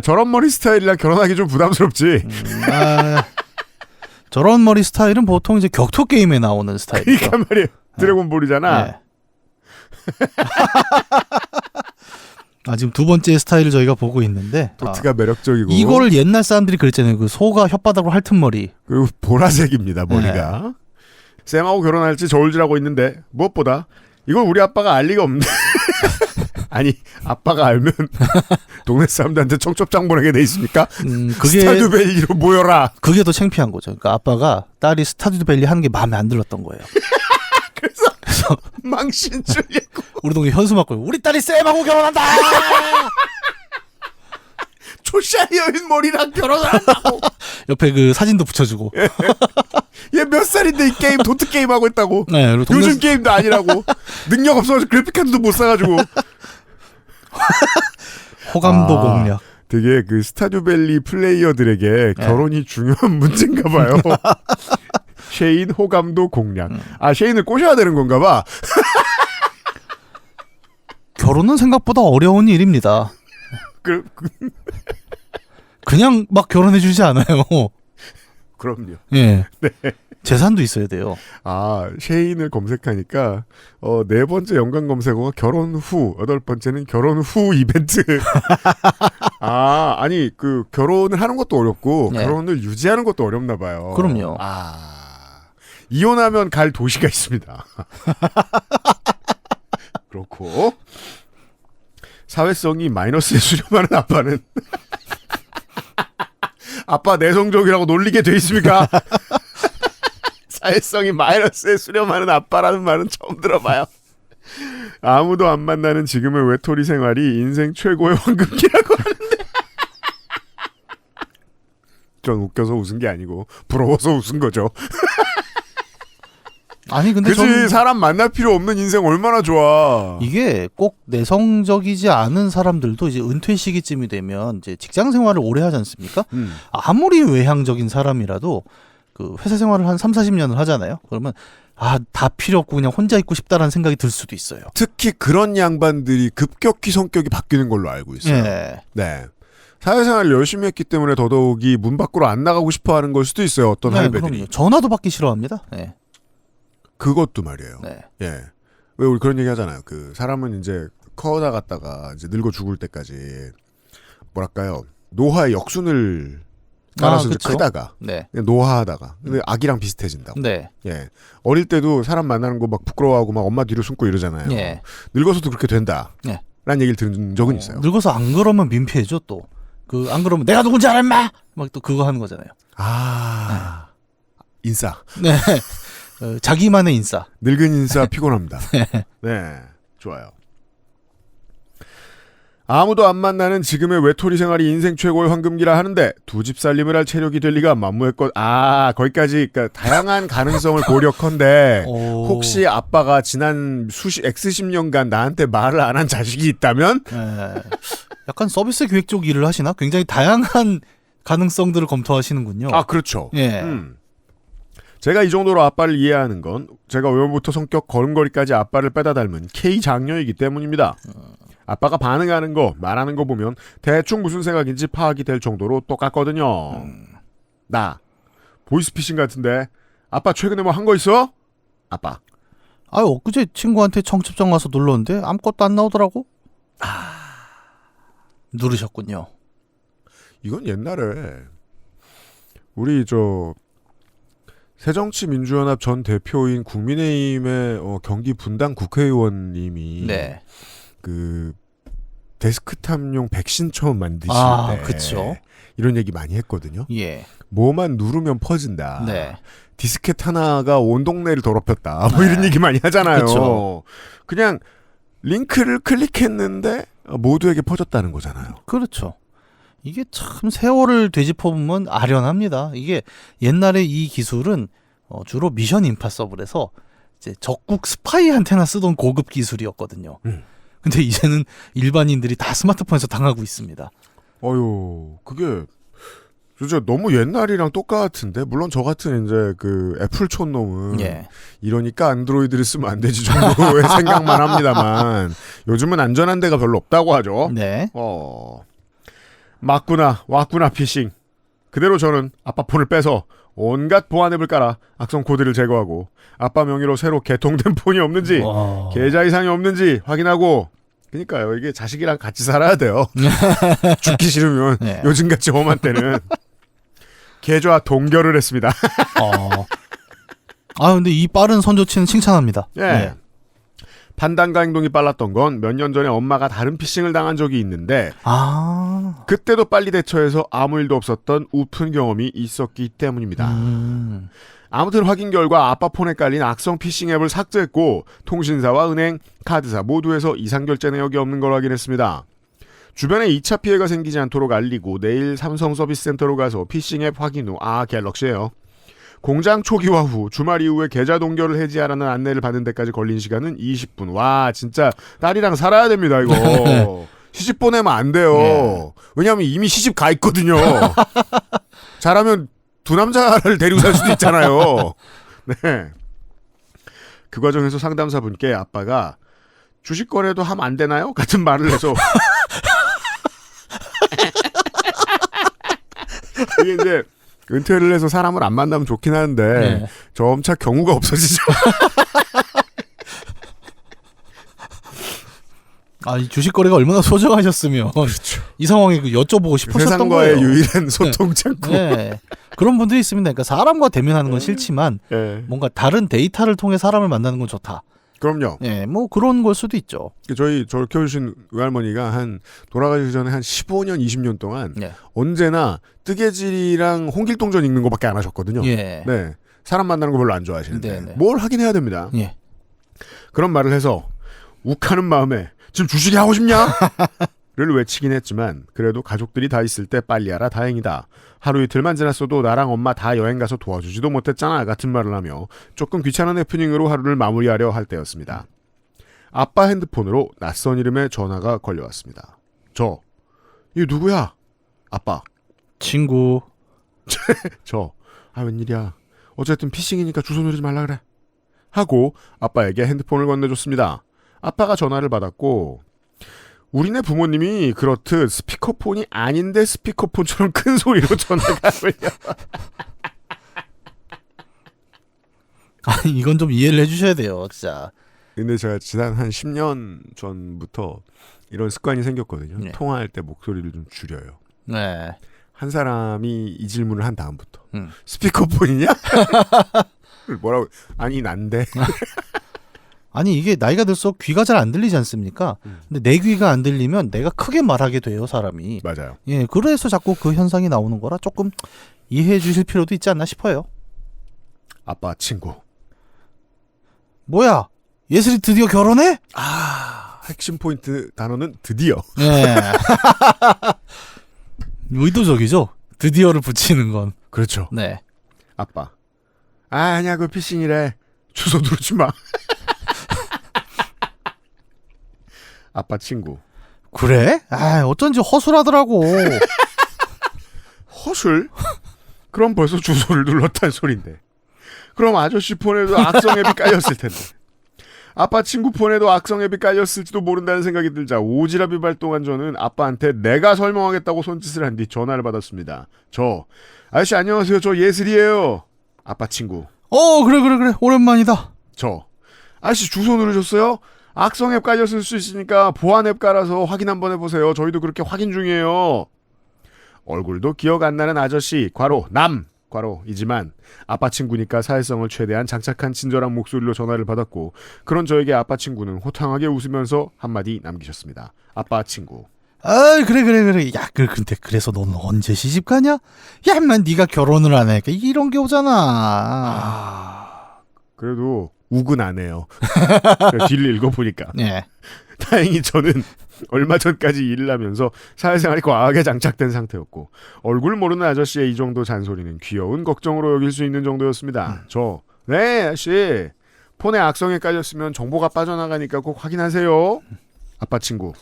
저런 머리 스타일이라 결혼하기 좀 부담스럽지. 저런 머리 스타일은 보통 이제 격투 게임에 나오는 스타일이죠. 그러니까 말이에요. 드래곤볼이잖아. 네. 지금 두 번째 스타일을 저희가 보고 있는데 도트가 매력적이고 이거를 옛날 사람들이 그랬잖아요. 그 소가 혓바닥으로 핥은 머리. 그리고 보라색입니다. 머리가. 쌤하고 결혼할지 저울질하고 있는데 무엇보다 이걸 우리 아빠가 알 리가 없는데 아니 아빠가 알면 동네 사람들한테 청첩장 보내게 돼 있습니까? 그게 스타듀밸리로 모여라. 그게 더 창피한 거죠. 그러니까 아빠가 딸이 스타듀밸리 하는 게 마음에 안 들었던 거예요. 그래서 망신 주려고 우리 동네 현수 맞고 우리 딸이 쌤하고 결혼한다. 초샤 여인 머리랑 결혼을 한다고. 옆에 그 사진도 붙여주고. 얘 몇 살인데 이 게임 도트 게임 하고 있다고. 네, 그리고 요즘 게임도 아니라고. 능력 없어가지고 그래픽카드도 못 사가지고. 호감도 공략. 되게 그 스타듀밸리 플레이어들에게 결혼이 중요한 문제인가 봐요. 쉐인 호감도 공략. 쉐인을 꼬셔야 되는 건가 봐. 결혼은 생각보다 어려운 일입니다. 그냥 막 결혼해 주지 않아요. 그럼요. 예. 네. 재산도 있어야 돼요. 쉐인을 검색하니까 4번째 연관 검색어가 결혼 후, 8번째는 결혼 후 이벤트. 아니 그 결혼을 하는 것도 어렵고 결혼을 유지하는 것도 어렵나 봐요. 그럼요. 이혼하면 갈 도시가 있습니다. 그렇고 사회성이 마이너스에 수렴하는 아빠는 아빠 내성적이라고 놀리게 돼 있습니까? 사회성이 마이너스에 수렴하는 아빠라는 말은 처음 들어봐요. 아무도 안 만나는 지금의 외톨이 생활이 인생 최고의 황금기라고 하는데 전 웃겨서 웃은 게 아니고 부러워서 웃은 거죠. 아니 근데 그치 사람 만날 필요 없는 인생 얼마나 좋아. 이게 꼭 내성적이지 않은 사람들도 이제 은퇴 시기쯤이 되면 이제 직장 생활을 오래 하지 않습니까? 아무리 외향적인 사람이라도 그 회사 생활을 한 3-40년을 하잖아요. 그러면 다 필요 없고 그냥 혼자 있고 싶다라는 생각이 들 수도 있어요. 특히 그런 양반들이 급격히 성격이 바뀌는 걸로 알고 있어요. 네. 사회생활을 열심히 했기 때문에 더더욱이 문 밖으로 안 나가고 싶어하는 걸 수도 있어요. 어떤 할배들이. 그럼요. 전화도 받기 싫어합니다. 네. 그것도 말이에요. 네. 예. 왜 우리 그런 얘기 하잖아요. 그 사람은 이제 커다 갔다가 이제 늙어 죽을 때까지 뭐랄까요. 노화의 역순을 따라서 이제 크다가 노화하다가 근데 아기랑 비슷해진다고. 네. 예. 어릴 때도 사람 만나는 거 막 부끄러워하고 막 엄마 뒤로 숨고 이러잖아요. 예. 늙어서도 그렇게 된다. 라는 얘기를 들은 적은 있어요. 늙어서 안 그러면 민폐죠 또. 안 그러면 내가 누군지 알아 임마! 막 또 그거 하는 거잖아요. 인싸. 네. 자기만의 인싸. 늙은 인싸 피곤합니다. 네. 좋아요. 아무도 안 만나는 지금의 외톨이 생활이 인생 최고의 황금기라 하는데 두 집 살림을 할 체력이 될 리가 만무했건 거기까지 그러니까 다양한 가능성을 고려컨대 혹시 아빠가 지난 X십 년간 나한테 말을 안 한 자식이 있다면 약간 서비스 기획 쪽 일을 하시나? 굉장히 다양한 가능성들을 검토하시는군요. 그렇죠. 예. 제가 이 정도로 아빠를 이해하는 건 제가 외모부터 성격 걸음걸이까지 아빠를 빼다 닮은 K 장녀이기 때문입니다. 아빠가 반응하는 거, 말하는 거 보면 대충 무슨 생각인지 파악이 될 정도로 똑같거든요. 나 보이스피싱 같은데 아빠 최근에 뭐 한 거 있어? 아빠. 엊그제 친구한테 청첩장 와서 눌렀는데 아무것도 안 나오더라고. 누르셨군요. 이건 옛날에 우리 새정치민주연합 전 대표인 국민의힘의 경기 분당 국회의원님이 그 데스크 탐용 백신 처음 만드실 때 그쵸. 이런 얘기 많이 했거든요. 예. 뭐만 누르면 퍼진다. 네. 디스켓 하나가 온 동네를 더럽혔다. 뭐 이런 얘기 많이 하잖아요. 그쵸. 그냥 링크를 클릭했는데 모두에게 퍼졌다는 거잖아요. 그렇죠. 이게 참 세월을 되짚어보면 아련합니다. 이게 옛날에 이 기술은 주로 미션 임파서블에서 이제 적국 스파이한테나 쓰던 고급 기술이었거든요. 근데 이제는 일반인들이 다 스마트폰에서 당하고 있습니다. 그게 진짜 너무 옛날이랑 똑같은데 물론 저 같은 이제 그 애플 촌놈은 이러니까 안드로이드를 쓰면 안 되지 정도의 생각만 합니다만 요즘은 안전한 데가 별로 없다고 하죠. 네. 왔구나 피싱. 그대로 저는 아빠 폰을 빼서 온갖 보안 앱을 깔아 악성 코드를 제거하고 아빠 명의로 새로 개통된 폰이 없는지 계좌 이상이 없는지 확인하고 그러니까요. 이게 자식이랑 같이 살아야 돼요. 죽기 싫으면 네. 요즘같이 험한 때는 개조와 동결을 했습니다. 근데 이 빠른 선조치는 칭찬합니다. 예. 네. 판단과 행동이 빨랐던 건 몇 년 전에 엄마가 다른 피싱을 당한 적이 있는데 그때도 빨리 대처해서 아무 일도 없었던 우픈 경험이 있었기 때문입니다. 아무튼 확인 결과 아빠 폰에 깔린 악성 피싱 앱을 삭제했고 통신사와 은행, 카드사 모두에서 이상 결제 내역이 없는 걸 확인했습니다. 주변에 2차 피해가 생기지 않도록 알리고 내일 삼성 서비스 센터로 가서 피싱 앱 확인 후 갤럭시예요. 공장 초기화 후 주말 이후에 계좌 동결을 해지하라는 안내를 받는 데까지 걸린 시간은 20분. 와 진짜 딸이랑 살아야 됩니다 이거. 시집 보내면 안 돼요. 네. 왜냐하면 이미 시집 가 있거든요. 잘하면 두 남자를 데리고 살 수도 있잖아요. 네. 그 과정에서 상담사분께 아빠가 주식 거래도 하면 안 되나요? 같은 말을 해서 이게 이제 은퇴를 해서 사람을 안 만나면 좋긴 하는데 네. 점차 경우가 없어지죠. 이 주식 거래가 얼마나 소중하셨으면 그렇죠. 이 상황에 여쭤보고 싶으셨던 거예요. 세상과의 유일한 소통 창구. 네. 그런 분들이 있습니다. 그러니까 사람과 대면하는 건 싫지만 뭔가 다른 데이터를 통해 사람을 만나는 건 좋다. 그럼요. 네, 뭐 그런 걸 수도 있죠. 저를 키워주신 외할머니가 돌아가시기 전에 한 15년, 20년 동안 언제나 뜨개질이랑 홍길동전 읽는 거밖에 안 하셨거든요. 예. 네, 사람 만나는 거 별로 안 좋아하시는데 뭘 하긴 해야 됩니다. 예. 그런 말을 해서 욱하는 마음에 지금 주식이 하고 싶냐? 를 외치긴 했지만 그래도 가족들이 다 있을 때 빨리 하라 다행이다. 하루 이틀만 지났어도 나랑 엄마 다 여행 가서 도와주지도 못했잖아 같은 말을 하며 조금 귀찮은 해프닝으로 하루를 마무리하려 할 때였습니다. 아빠 핸드폰으로 낯선 이름의 전화가 걸려왔습니다. 이거 누구야? 아빠. 친구. 웬일이야. 어쨌든 피싱이니까 주소 누르지 말라 그래. 하고 아빠에게 핸드폰을 건네줬습니다. 아빠가 전화를 받았고 우리네 부모님이 그렇듯 스피커폰이 아닌데 스피커폰처럼 큰 소리로 전화가 울려. 이건 좀 이해를 해주셔야 돼요, 진짜. 근데 제가 지난 한 10년 전부터 이런 습관이 생겼거든요. 네. 통화할 때 목소리를 좀 줄여요. 네. 한 사람이 이 질문을 한 다음부터 스피커폰이냐? 뭐라고? 아니 난데. 아니 이게 나이가 들수록 귀가 잘 안 들리지 않습니까? 근데 내 귀가 안 들리면 내가 크게 말하게 돼요, 사람이. 맞아요. 예, 그래서 자꾸 그 현상이 나오는 거라 조금 이해해 주실 필요도 있지 않나 싶어요. 아빠 친구. 뭐야? 예슬이 드디어 결혼해? 핵심 포인트 단어는 드디어. 네. 의도적이죠. 드디어를 붙이는 건. 그렇죠. 네. 아빠. 아니야 그 피싱이래. 주소 누르지 마. 아빠 친구. 그래? 어쩐지 허술하더라고. 허술? 그럼 벌써 주소를 눌렀다는 소린데. 그럼 아저씨 폰에도 악성 앱이 깔렸을 텐데. 아빠 친구 폰에도 악성 앱이 깔렸을지도 모른다는 생각이 들자 오지랖이 발동한 저는 아빠한테 내가 설명하겠다고 손짓을 한 뒤 전화를 받았습니다. 아저씨 안녕하세요. 저 예슬이에요. 아빠 친구. 그래. 오랜만이다. 아저씨 주소 누르셨어요? 악성 앱 깔렸을 수 있으니까 보안 앱 깔아서 확인 한번 해보세요. 저희도 그렇게 확인 중이에요. 얼굴도 기억 안 나는 아저씨 이지만 아빠 친구니까 사회성을 최대한 장착한 친절한 목소리로 전화를 받았고 그런 저에게 아빠 친구는 호탕하게 웃으면서 한마디 남기셨습니다. 아빠 친구. 그래. 야, 근데 그래서 넌 언제 시집 가냐? 야, 인만 네가 결혼을 안 하니까 이런 게 오잖아. 그래도 욱은 안 해요. 뒤를 읽어보니까. 네. 다행히 저는 얼마 전까지 일을 하면서 사회생활이 과하게 장착된 상태였고 얼굴 모르는 아저씨의 이 정도 잔소리는 귀여운 걱정으로 여길 수 있는 정도였습니다. 네 아저씨 폰에 악성에 깔렸으면 정보가 빠져나가니까 꼭 확인하세요. 아빠 친구.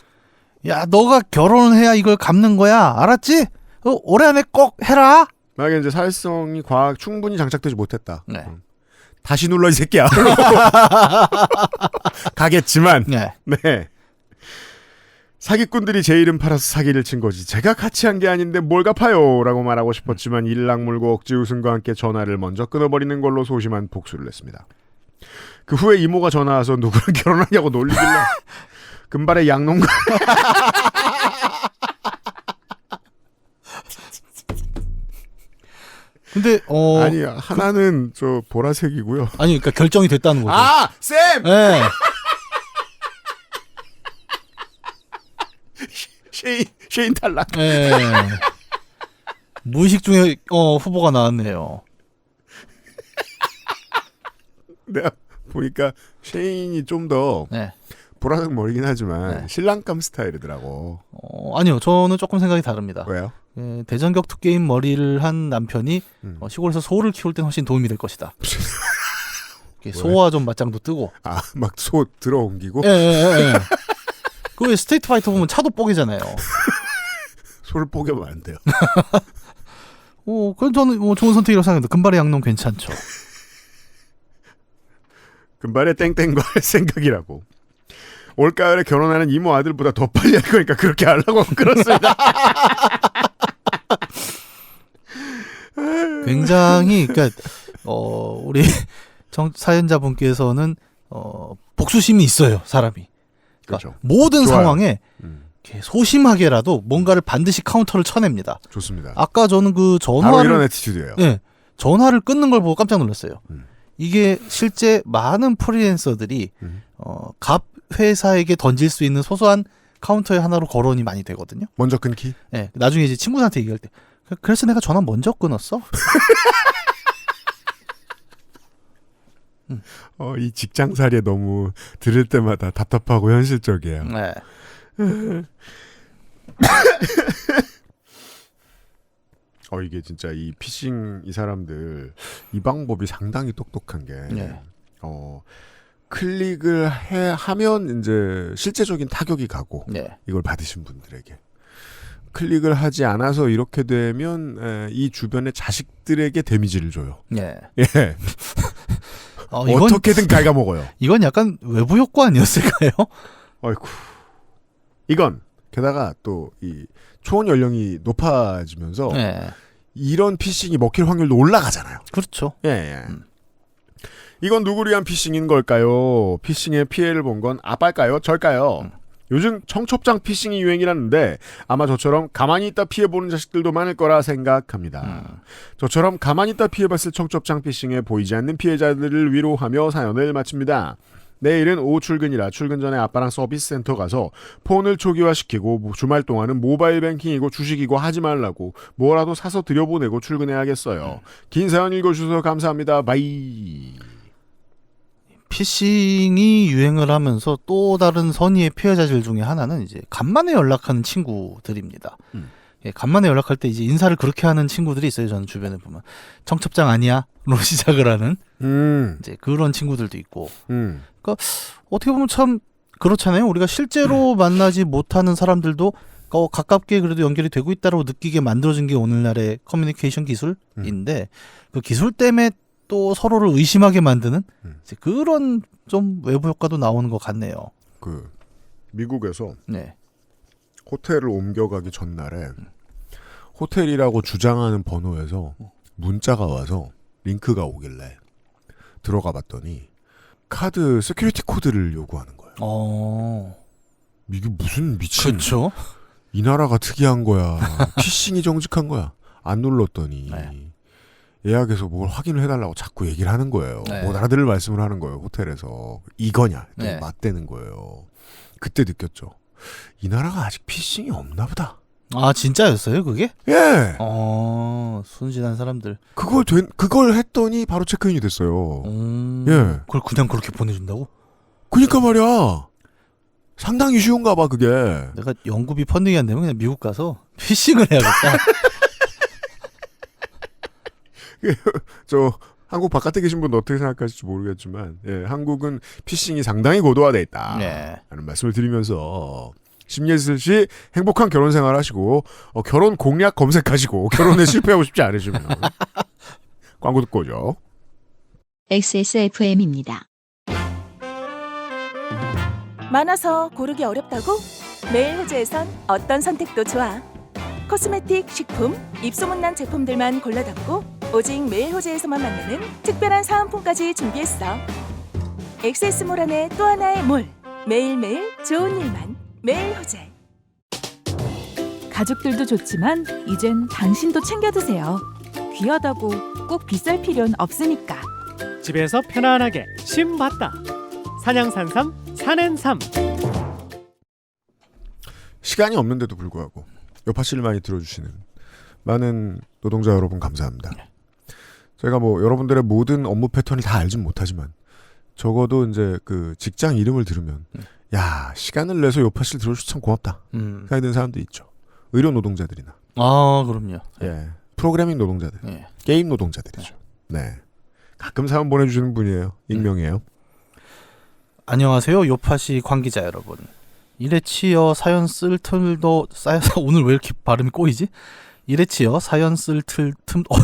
야, 너가 결혼을 해야 이걸 갚는 거야. 알았지? 올해 안에 꼭 해라. 만약에 이제 사회성이 충분히 장착되지 못했다. 네. 다시 눌러 이 새끼야. 가겠지만. 네. 사기꾼들이 제 이름 팔아서 사기를 친 거지. 제가 같이 한 게 아닌데 뭘 갚아요? 라고 말하고 싶었지만 일락 물고 억지 웃음과 함께 전화를 먼저 끊어버리는 걸로 소심한 복수를 했습니다. 그 후에 이모가 전화 와서 누구랑 결혼하냐고 놀리길래 금발의 양농. 근데 아니 하나는 저 보라색이고요. 아니 그러니까 결정이 됐다는 거죠. 아 쌤. 네. 쉐인 탈락. 네. 무의식 중에 후보가 나왔네요. 내가 보니까 쉐인이 좀 더 네. 보라색 머리긴 하지만 네. 신랑감 스타일이더라고. 아니요, 저는 조금 생각이 다릅니다. 왜요? 대전격투 게임 머리를 한 남편이 시골에서 소를 키울 땐 훨씬 도움이 될 것이다. 소와 좀 맞짱도 뜨고. 아, 막 소 들어옮기고? 예. 그 왜 스트리트 파이터 보면 차도 뽀개잖아요. 소를 뽀개면 안 돼요. 그건 저는 좋은 선택이라고 생각합니다. 금발의 양놈 괜찮죠. 금발의 땡땡과 할 생각이라고. 올가을에 결혼하는 이모 아들보다 더 빨리 할 거니까 그렇게 하려고 그렇습니다. 굉장히 그러니까 우리 사연자분께서는 복수심이 있어요, 사람이. 그러니까 그렇죠. 모든 좋아요. 상황에 이렇게 소심하게라도 뭔가를 반드시 카운터를 쳐냅니다. 좋습니다. 아까 저는 그 바로 전화를 이런 애티튜드예요. 네, 전화를 끊는 걸 보고 깜짝 놀랐어요. 이게 실제 많은 프리랜서들이 갑 회사에게 던질 수 있는 소소한 카운터의 하나로 거론이 많이 되거든요. 먼저 끊기? 네, 나중에 이제 친구한테 얘기할 때 그래서 내가 전화 먼저 끊었어? 이 직장살이에 너무 들을 때마다 답답하고 현실적이에요. 네. 이게 진짜 이 피싱 이 사람들 이 방법이 상당히 똑똑한 게 네. 클릭을 하면 이제 실제적인 타격이 가고 네. 이걸 받으신 분들에게 클릭을 하지 않아서 이렇게 되면 이 주변의 자식들에게 데미지를 줘요. 네. 예. 이건, 어떻게든 갉아먹어요. 이건 약간 외부 효과 아니었을까요? 어이쿠. 이건 게다가 또 이 초원 연령이 높아지면서 네. 이런 피싱이 먹힐 확률도 올라가잖아요. 그렇죠. 예. 이건 누구를 위한 피싱인 걸까요? 피싱의 피해를 본 건 아빠일까요? 절까요? 요즘 청첩장 피싱이 유행이라는데 아마 저처럼 가만히 있다 피해보는 자식들도 많을 거라 생각합니다. 저처럼 가만히 있다 피해봤을 청첩장 피싱에 보이지 않는 피해자들을 위로하며 사연을 마칩니다. 내일은 오후 출근이라 출근 전에 아빠랑 서비스 센터 가서 폰을 초기화시키고 주말 동안은 모바일 뱅킹이고 주식이고 하지 말라고 뭐라도 사서 들여보내고 출근해야겠어요. 긴 사연 읽어주셔서 감사합니다. 바이. 피싱이 유행을 하면서 또 다른 선의의 피해자들 중에 하나는 이제 간만에 연락하는 친구들입니다. 간만에 연락할 때 이제 인사를 그렇게 하는 친구들이 있어요. 저는 주변에 보면 청첩장 아니야로 시작을 하는 이제 그런 친구들도 있고. 그러니까 어떻게 보면 참 그렇잖아요. 우리가 실제로 만나지 못하는 사람들도 가깝게 그래도 연결이 되고 있다고 느끼게 만들어진 게 오늘날의 커뮤니케이션 기술인데 그 기술 때문에 또 서로를 의심하게 만드는 이제 그런 좀 외부 효과도 나오는 것 같네요. 그 미국에서 네. 호텔을 옮겨가기 전날에 호텔이라고 주장하는 번호에서 문자가 와서 링크가 오길래 들어가 봤더니 카드 세큐리티 코드를 요구하는 거예요. 이게 무슨 미친 그렇죠. 이 나라가 특이한 거야. 피싱이 정직한 거야. 안 눌렀더니 예약에서 뭘 확인을 해달라고 자꾸 얘기를 하는 거예요. 네. 못 알아들을 말씀을 하는 거예요. 호텔에서. 이거냐. 네. 맞대는 거예요. 그때 느꼈죠. 이 나라가 아직 피싱이 없나 보다. 아 진짜였어요 그게? 예. 순진한 사람들. 그걸 했더니 바로 체크인이 됐어요. 예. 그걸 그냥 그렇게 보내준다고? 그러니까 말이야. 상당히 쉬운가 봐 그게. 내가 연구비 펀딩이 안 되면 그냥 미국 가서 피싱을 해야겠다. 저 한국 바깥에 계신 분 어떻게 생각하실지 모르겠지만 한국은 피싱이 상당히 고도화돼 있다. 네. 라는 말씀을 드리면서 심예슬 씨 행복한 결혼 생활 하시고 결혼 공약 검색하시고 결혼에 실패하고 싶지 않으시면 광고 듣고 오죠. XSFM입니다. 많아서 고르기 어렵다고? 매일 호주에선 어떤 선택도 좋아. 코스메틱, 식품, 입소문난 제품들만 골라 담고 오직 매일 호주에서만 만나는 특별한 사은품까지 준비했어. 엑세스몰 안에 또 하나의 몰, 매일매일 좋은 일만 매일 호재. 가족들도 좋지만 이젠 당신도 챙겨 드세요. 귀하다고 꼭 비쌀 필요는 없으니까. 집에서 편안하게 신봤다. 산양산삼 산앤삼. 시간이 없는데도 불구하고 요파씨를 많이 들어주시는 많은 노동자 여러분 감사합니다. 저희가 뭐 여러분들의 모든 업무 패턴을 다 알진 못하지만 적어도 이제 그 직장 이름을 들으면 야 시간을 내서 요파씨를 들어줘서 참 고맙다 생각이 드는 사람도 있죠. 의료 노동자들이나 아 그럼요. 예 프로그래밍 노동자들, 예. 게임 노동자들이죠. 네 가끔 사연 보내주시는 분이에요. 익명이에요. 안녕하세요 요파시 관계자 여러분. 일에 치여 사연 쓸 틈도 쌓여서 오늘 왜 이렇게 발음이 꼬이지? 일에 치여 사연 쓸 틈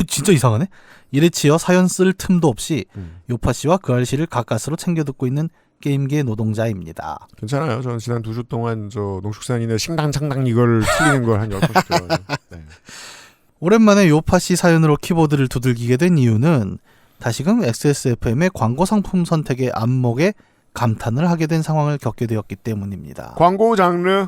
진짜 이상하네. 일에 치여 사연 쓸 틈도 없이 요파씨와 그 알씨를 가까스로 챙겨 듣고 있는 게임계 노동자입니다. 괜찮아요. 저는 지난 2주 동안 저 농축산인의 싱당창당 이걸 틀리는 걸 한 10번씩 들어가지고. 네. 오랜만에 요파씨 사연으로 키보드를 두들기게 된 이유는 다시금 XSFM의 광고 상품 선택의 안목에 감탄을 하게 된 상황을 겪게 되었기 때문입니다. 광고 장르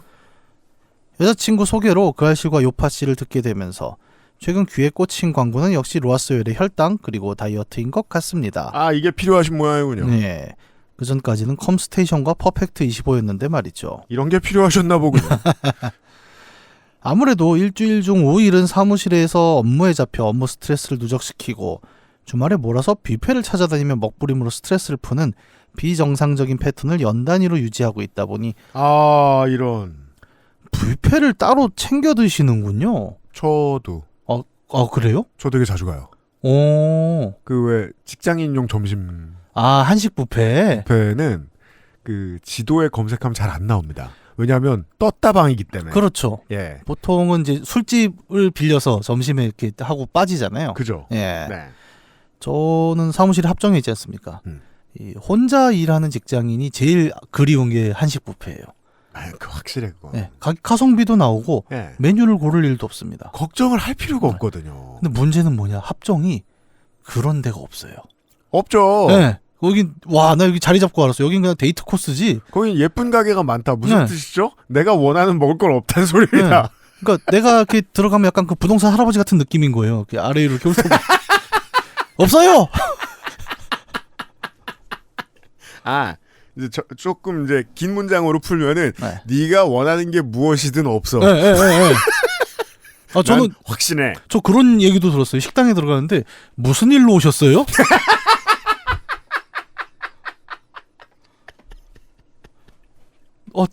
여자친구 소개로 그 알씨과 요파씨를 듣게 되면서 최근 귀에 꽂힌 광고는 역시 로아스웰의 혈당 그리고 다이어트인 것 같습니다. 아 이게 필요하신 모양이군요. 네. 그 전까지는 컴스테이션과 퍼펙트 25였는데 말이죠. 이런 게 필요하셨나 보군요. 아무래도 일주일 중 5일은 사무실에서 업무에 잡혀 업무 스트레스를 누적시키고 주말에 몰아서 뷔페를 찾아다니며 먹부림으로 스트레스를 푸는 비정상적인 패턴을 연단위로 유지하고 있다 보니 아 이런 뷔페를 따로 챙겨 드시는군요. 저도 그래요? 저 되게 자주 가요. 오. 그 왜 직장인용 점심 한식 뷔페. 뷔페는 그 지도에 검색하면 잘 안 나옵니다. 왜냐하면 떴다방이기 때문에. 그렇죠. 예. 보통은 이제 술집을 빌려서 점심에 이렇게 하고 빠지잖아요. 그죠. 예. 네. 저는 사무실에 합정에 있지 않습니까? 이 혼자 일하는 직장인이 제일 그리운 게 한식 뷔페예요. 그 확실해 그거. 예. 가성비도 나오고 예. 메뉴를 고를 일도 없습니다. 걱정을 할 필요가 없거든요. 근데 문제는 뭐냐? 합정이 그런 데가 없어요. 없죠. 네. 거긴 나 여기 자리 잡고 알았어. 여긴 그냥 데이트 코스지. 거긴 예쁜 가게가 많다. 무슨 네. 뜻이죠? 내가 원하는 먹을 건 없다는 소리입니다. 네. 그러니까 내가 이렇게 들어가면 약간 그 부동산 할아버지 같은 느낌인 거예요. 이렇게 아래 위로 이렇게 훑고 없어요. 이제 조금 이제 긴 문장으로 풀면은 네가 원하는 게 무엇이든 없어. 네. 저는 확신해. 저 그런 얘기도 들었어요. 식당에 들어가는데 무슨 일로 오셨어요?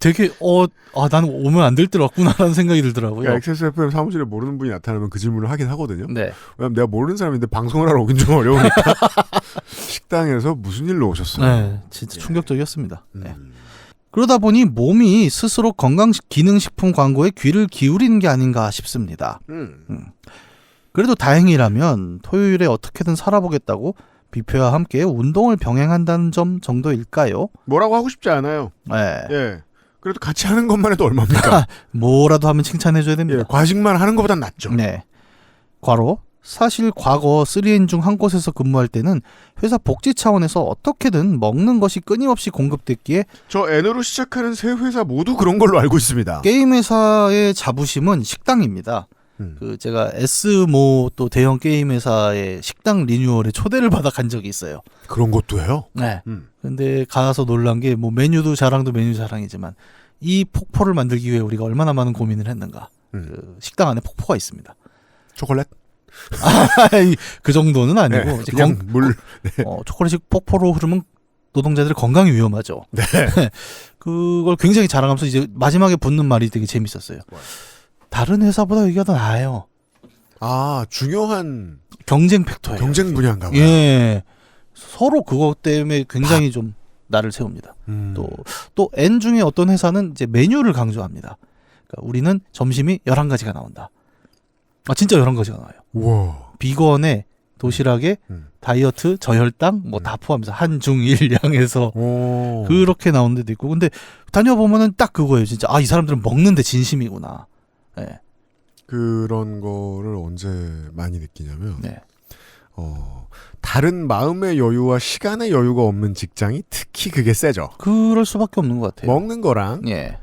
되게 나는 오면 안 될 때 왔구나라는 생각이 들더라고요. 그러니까 XSFM 사무실에 모르는 분이 나타나면 그 질문을 하긴 하거든요. 네. 왜냐면 내가 모르는 사람인데 방송을 하러 오긴 좀 어려우니까. 식당에서 무슨 일로 오셨어요? 네, 진짜 충격적이었습니다. 네. 그러다 보니 몸이 스스로 건강기능식품 광고에 귀를 기울이는 게 아닌가 싶습니다. 그래도 다행이라면 토요일에 어떻게든 살아보겠다고 뷔페와 함께 운동을 병행한다는 점 정도일까요? 뭐라고 하고 싶지 않아요. 네. 예. 그래도 같이 하는 것만 해도 얼마입니까? 뭐라도 하면 칭찬해줘야 됩니다. 예, 과식만 하는 것보단 낫죠. 네. 과로 사실 과거 3N 중 한 곳에서 근무할 때는 회사 복지 차원에서 어떻게든 먹는 것이 끊임없이 공급됐기에 저 N으로 시작하는 세 회사 모두 그런 걸로 알고 있습니다. 게임 회사의 자부심은 식당입니다. 제가 S모 또 대형 게임 회사의 식당 리뉴얼에 초대를 받아 간 적이 있어요. 그런 것도 해요? 네. 근데 가서 놀란 게 뭐 메뉴도 자랑도 메뉴 자랑이지만 이 폭포를 만들기 위해 우리가 얼마나 많은 고민을 했는가. 그 식당 안에 폭포가 있습니다. 초콜릿? 그 정도는 아니고 네, 그냥 물. 네. 초콜릿이 폭포로 흐르면 노동자들의 건강이 위험하죠. 네. 그걸 굉장히 자랑하면서 이제 마지막에 붙는 말이 되게 재밌었어요. 다른 회사보다 여기가 더 나아요. 중요한 경쟁 팩터예요. 경쟁 분야인가 봐요. 예. 서로 그것 때문에 굉장히 좀 나를 세웁니다. 또 N 중에 어떤 회사는 이제 메뉴를 강조합니다. 그러니까 우리는 점심이 11가지가 나온다. 진짜 11가지가 나와요. 우와. 비건에 도시락에 다이어트, 저혈당 뭐 다 포함해서 한중일양에서 그렇게 나오는 데도 있고. 근데 다녀보면은 딱 그거예요. 진짜 이 사람들은 먹는데 진심이구나. 네. 그런 거를 언제 많이 느끼냐면 다른 마음의 여유와 시간의 여유가 없는 직장이 특히 그게 세죠. 그럴 수밖에 없는 것 같아요. 먹는 거랑 예.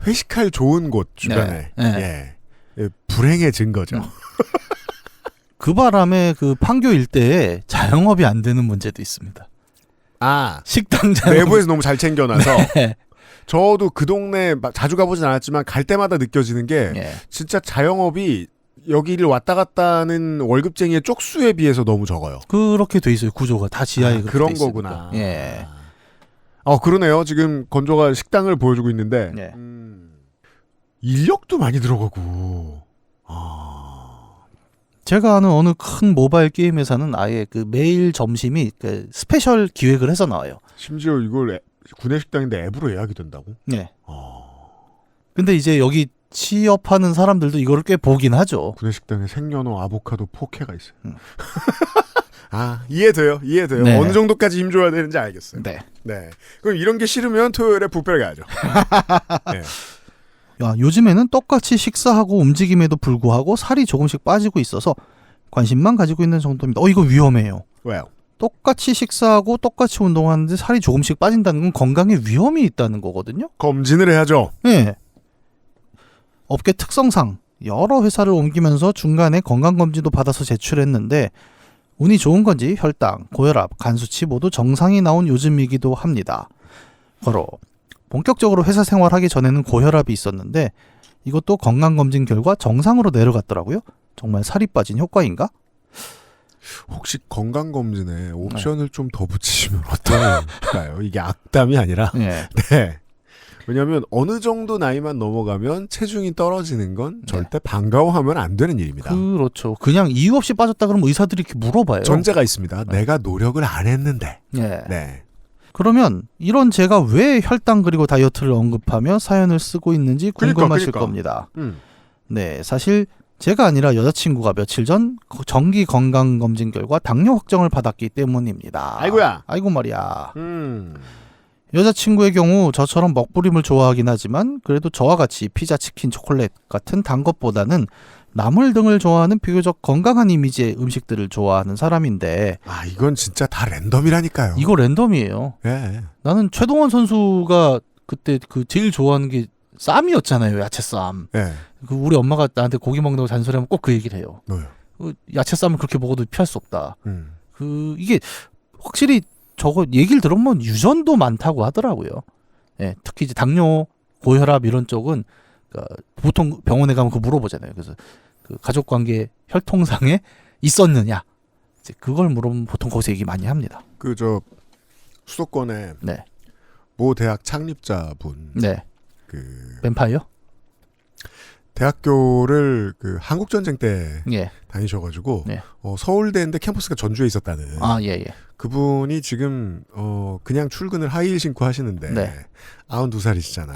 회식할 좋은 곳 주변에 예, 불행해진 거죠. 그 바람에 그 판교 일대에 자영업이 안 되는 문제도 있습니다. 아, 식당 자영업 내부에서 너무 잘 챙겨놔서 네. 저도 그 동네 자주 가보진 않았지만 갈 때마다 느껴지는 게 예. 진짜 자영업이 여기를 왔다 갔다 하는 월급쟁이의 쪽수에 비해서 너무 적어요. 그렇게 돼 있어요. 구조가 다 지하에 그렇게 그런 돼 있으니까. 거구나. 예. 그러네요. 지금 건조가 식당을 보여주고 있는데 예. 인력도 많이 들어가고. 제가 아는 어느 큰 모바일 게임 회사는 아예 그 매일 점심이 그 스페셜 기획을 해서 나와요. 심지어 이걸 구내식당인데 앱으로 예약이 된다고? 네. 근데 이제 여기 취업하는 사람들도 이거를 꽤 보긴 하죠. 구내식당에 생연어, 아보카도, 포케가 있어요. 이해돼요. 네. 어느 정도까지 힘줘야 되는지 알겠어요. 네. 네. 그럼 이런 게 싫으면 토요일에 뷔페를 가야죠. 네. 야, 요즘에는 똑같이 식사하고 움직임에도 불구하고 살이 조금씩 빠지고 있어서 관심만 가지고 있는 정도입니다. 이거 위험해요. 왜요? 똑같이 식사하고 똑같이 운동하는데 살이 조금씩 빠진다는 건 건강에 위험이 있다는 거거든요. 검진을 해야죠. 네. 업계 특성상 여러 회사를 옮기면서 중간에 건강검진도 받아서 제출했는데 운이 좋은 건지 혈당, 고혈압, 간 수치 모두 정상이 나온 요즘이기도 합니다. 바로 본격적으로 회사 생활하기 전에는 고혈압이 있었는데 이것도 건강검진 결과 정상으로 내려갔더라고요. 정말 살이 빠진 효과인가? 혹시 건강검진에 옵션을 좀 더 붙이시면 어떨까요? 이게 악담이 아니라. 네. 네. 왜냐하면 어느 정도 나이만 넘어가면 체중이 떨어지는 건 절대 반가워하면 안 되는 일입니다. 그렇죠. 그냥 이유 없이 빠졌다 그러면 의사들이 이렇게 물어봐요. 전제가 있습니다. 내가 노력을 안 했는데. 네. 네. 그러면 이런 제가 왜 혈당 그리고 다이어트를 언급하며 사연을 쓰고 있는지 궁금하실 겁니다. 네, 사실 제가 아니라 여자친구가 며칠 전 정기 건강검진 결과 당뇨 확정을 받았기 때문입니다. 아이고야. 아이고 말이야. 여자친구의 경우 저처럼 먹부림을 좋아하긴 하지만 그래도 저와 같이 피자, 치킨, 초콜릿 같은 단 것보다는 나물 등을 좋아하는 비교적 건강한 이미지의 음식들을 좋아하는 사람인데 이건 진짜 다 랜덤이라니까요. 이거 랜덤이에요. 네. 나는 최동원 선수가 그때 그 제일 좋아하는 게 쌈이었잖아요. 야채쌈. 네. 그 우리 엄마가 나한테 고기 먹는다고 잔소리하면 꼭 그 얘기를 해요. 뭐요? 야채쌈을 그렇게 먹어도 피할 수 없다. 이게 확실히 저거 얘기를 들어보면 유전도 많다고 하더라고요. 예, 특히 이제 당뇨, 고혈압 이런 쪽은 보통 병원에 가면 그거 물어보잖아요. 그래서 그 가족관계 혈통상에 있었느냐, 이제 그걸 물어보면 보통 거기서 얘기 많이 합니다. 수도권에 네. 모 대학 창립자분, 네. 그 뱀파이어? 대학교를 그 한국 전쟁 때 예. 다니셔가지고 예. 서울대인데 캠퍼스가 전주에 있었다는. 예. 그분이 지금 그냥 출근을 하이힐 신고 하시는데 네. 92살이시잖아요.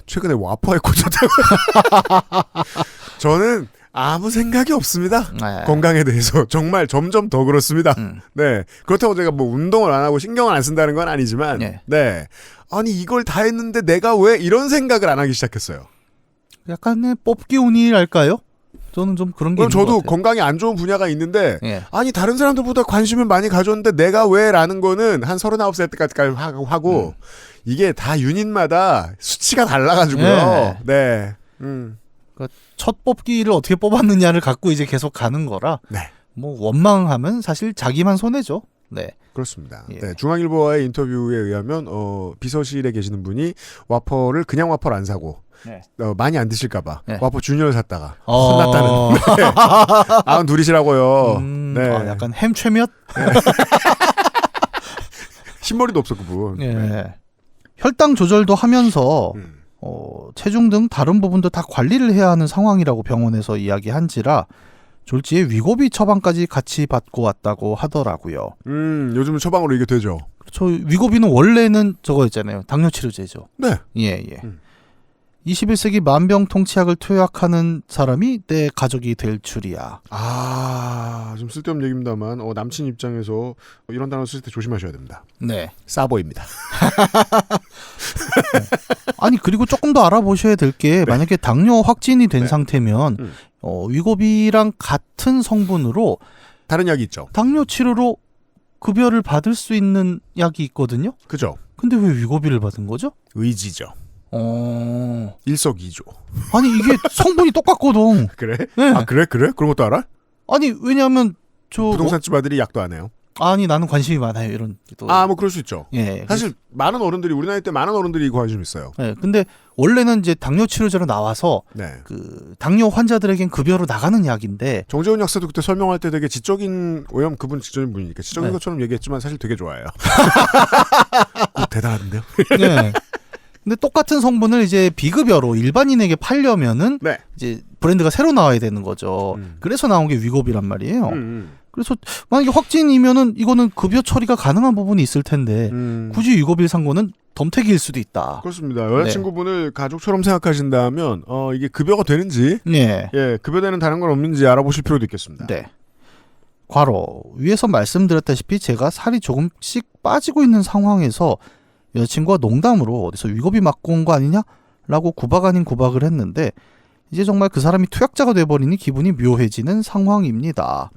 최근에 와퍼에 꽂혔다고. 저는 아무 생각이 없습니다. 건강에 대해서 정말 점점 더 그렇습니다. 네, 그렇다고 제가 뭐 운동을 안 하고 신경을 안 쓴다는 건 아니지만, 네, 아니 이걸 다 했는데 내가 왜 이런 생각을 안 하기 시작했어요. 약간의 뽑기 운이랄까요? 저는 좀 그런 게 있는 것 저도 같아요. 건강에 안 좋은 분야가 있는데 예. 아니 다른 사람들보다 관심을 많이 가졌는데 내가 왜 라는 거는 한 39살 때까지 하고 이게 다 유닛마다 수치가 달라가지고요. 네. 그러니까 첫 뽑기를 어떻게 뽑았느냐를 갖고 이제 계속 가는 거라 네. 뭐 원망하면 사실 자기만 손해죠. 네. 그렇습니다. 예. 네, 중앙일보와의 인터뷰에 의하면 비서실에 계시는 분이 와퍼를 그냥 와퍼를 안 사고 네. 많이 안 드실까봐 네. 와퍼 주니어를 샀다가 혼났다는. 네. 아흔 둘이시라고요. 네. 약간 햄최몇? 흰머리도 없어 그분. 예. 네. 혈당 조절도 하면서 체중 등 다른 부분도 다 관리를 해야 하는 상황이라고 병원에서 이야기한지라 졸지에 위고비 처방까지 같이 받고 왔다고 하더라고요. 요즘은 처방으로 이게 되죠. 그렇죠. 위고비는 원래는 저거였잖아요. 당뇨 치료제죠. 네. 예. 21세기 만병통치약을 투약하는 사람이 내 가족이 될 줄이야. 좀 쓸데없는 얘기입니다만 남친 입장에서 이런 단어 쓸 때 조심하셔야 됩니다. 네. 싸 보입니다. 아니 그리고 조금 더 알아보셔야 될 게 만약에 당뇨 확진이 된 상태면 위고비랑 같은 성분으로 다른 약이 있죠. 당뇨 치료로 급여를 받을 수 있는 약이 있거든요. 그죠? 근데 왜 위고비를 받은 거죠? 의지죠. 일석이조. 아니 이게 성분이 똑같거든. 그래? 네. 아 그래? 그런 것도 알아? 아니 왜냐하면 부동산집 아들이 약도 안 해요. 아니 나는 관심이 많아요 이런. 뭐 그럴 수 있죠. 예. 사실 많은 어른들이 우리 나이 때 많은 어른들이 관심 있어요. 네, 근데 원래는 이제 당뇨 치료제로 나와서 네. 그 당뇨 환자들에겐 급여로 나가는 약인데 정재훈 약사도 그때 설명할 때 되게 지적인 왜냐면 그분 지적인 분이니까 지적인 네. 것처럼 얘기했지만 사실 되게 좋아해요. 대단한데요? 네. 근데 똑같은 성분을 이제 비급여로 일반인에게 팔려면은 네. 이제 브랜드가 새로 나와야 되는 거죠. 그래서 나온 게 위고비란 말이에요. 그래서 만약에 확진이면은 이거는 급여 처리가 가능한 부분이 있을 텐데 굳이 위고비를 산 거는 덤태기일 수도 있다. 그렇습니다. 여자친구분을 가족처럼 생각하신다면 이게 급여가 되는지 네. 예, 급여되는 다른 건 없는지 알아보실 필요도 있겠습니다. 네. 과로 위에서 말씀드렸다시피 제가 살이 조금씩 빠지고 있는 상황에서 여자친구가 농담으로 어디서 위고비 맞고 온 거 아니냐라고 구박 아닌 구박을 했는데 이제 정말 그 사람이 투약자가 돼버리니 기분이 묘해지는 상황입니다.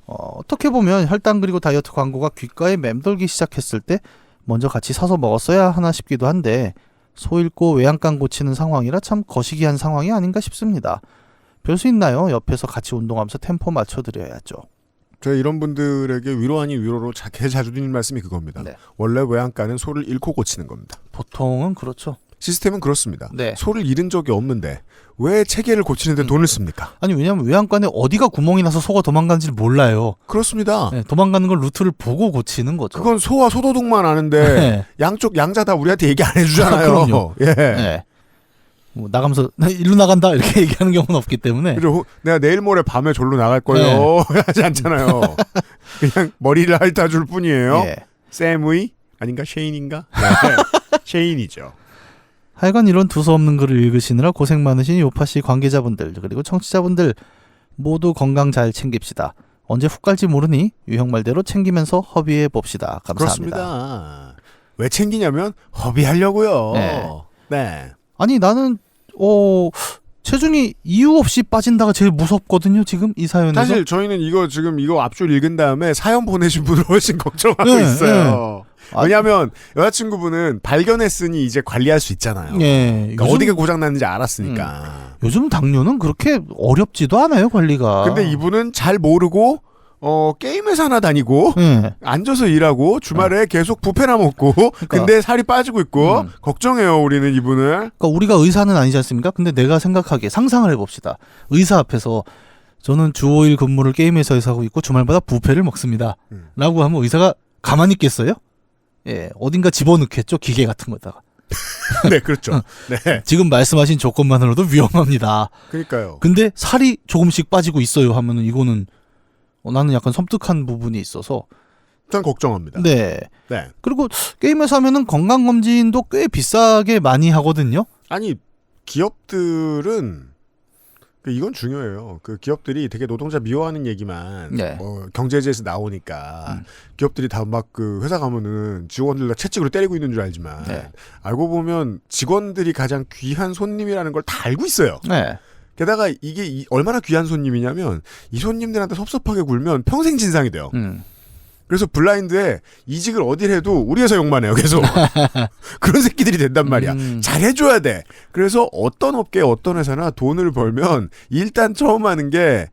어떻게 보면 혈당 그리고 다이어트 광고가 귓가에 맴돌기 시작했을 때 먼저 같이 사서 먹었어야 하나 싶기도 한데 소 잃고 외양간 고치는 상황이라 참 거시기한 상황이 아닌가 싶습니다. 별 수 있나요? 옆에서 같이 운동하면서 템포 맞춰드려야죠. 제가 이런 분들에게 위로 아닌 위로로 자주 드리는 말씀이 그겁니다. 네. 원래 외양간은 소를 잃고 고치는 겁니다. 보통은 그렇죠. 시스템은 그렇습니다. 네. 소를 잃은 적이 없는데 왜 체계를 고치는데 돈을 씁니까? 아니 왜냐면 외양간에 어디가 구멍이 나서 소가 도망가는지를 몰라요. 그렇습니다. 네, 도망가는 걸 루트를 보고 고치는 거죠. 그건 소와 소도둑만 아는데 네. 양쪽 양자 다 우리한테 얘기 안 해주잖아요. 그럼요. 예. 네. 뭐 나가면서 나 일로 나간다 이렇게 얘기하는 경우는 없기 때문에. 그리고 내가 내일 모레 밤에 절로 나갈 거예요. 하지 않잖아요. 그냥 머리를 핥아줄 뿐이에요. 예. 샘의 아닌가 셰인인가? 네. 셰인이죠. 하여간 이런 두서없는 글을 읽으시느라 고생 많으신 요파씨 관계자분들 그리고 청취자분들 모두 건강 잘 챙깁시다. 언제 훅 갈지 모르니 유형 말대로 챙기면서 허비해 봅시다. 감사합니다. 그렇습니다. 왜 챙기냐면 허비하려고요. 네. 네. 아니 나는 체중이 이유 없이 빠진다가 제일 무섭거든요. 지금 이 사연에서. 사실 저희는 이거 앞줄 읽은 다음에 사연 보내신 분을 훨씬 걱정하고 있어요. 왜냐하면 여자친구분은 발견했으니 이제 관리할 수 있잖아요. 네. 그러니까 어디가 고장났는지 알았으니까. 요즘 당뇨는 그렇게 어렵지도 않아요. 관리가. 근데 이분은 잘 모르고 게임 회사나 다니고 앉아서 일하고 주말에 계속 뷔페나 먹고 근데 살이 빠지고 있고 걱정해요. 우리는 이분을. 그러니까 우리가 의사는 아니지 않습니까? 근데 내가 생각하기에 상상을 해봅시다. 의사 앞에서 저는 주 5일 근무를 게임 회사에서 하고 있고 주말마다 뷔페를 먹습니다. 라고 하면 의사가 가만히 있겠어요? 예, 어딘가 집어넣겠죠. 기계 같은 거다가. 네, 그렇죠. 네. 지금 말씀하신 조건만으로도 위험합니다. 그러니까요. 근데 살이 조금씩 빠지고 있어요 하면은 이거는 나는 약간 섬뜩한 부분이 있어서 일단 걱정합니다. 네. 네. 그리고 게임에서 하면은 건강검진도 꽤 비싸게 많이 하거든요. 아니 기업들은 이건 중요해요. 그 기업들이 되게 노동자 미워하는 얘기만 네. 경제지에서 나오니까 기업들이 다 막 그 회사 가면은 직원들 다 채찍으로 때리고 있는 줄 알지만 알고 보면 직원들이 가장 귀한 손님이라는 걸 다 알고 있어요. 네. 게다가 이게 얼마나 귀한 손님이냐면 이 손님들한테 섭섭하게 굴면 평생 진상이 돼요. 그래서 블라인드에 이직을 어딜 해도 우리 회사 욕만 해요. 계속. 그런 새끼들이 된단 말이야. 잘해줘야 돼. 그래서 어떤 업계 어떤 회사나 돈을 벌면 일단 처음 하는 게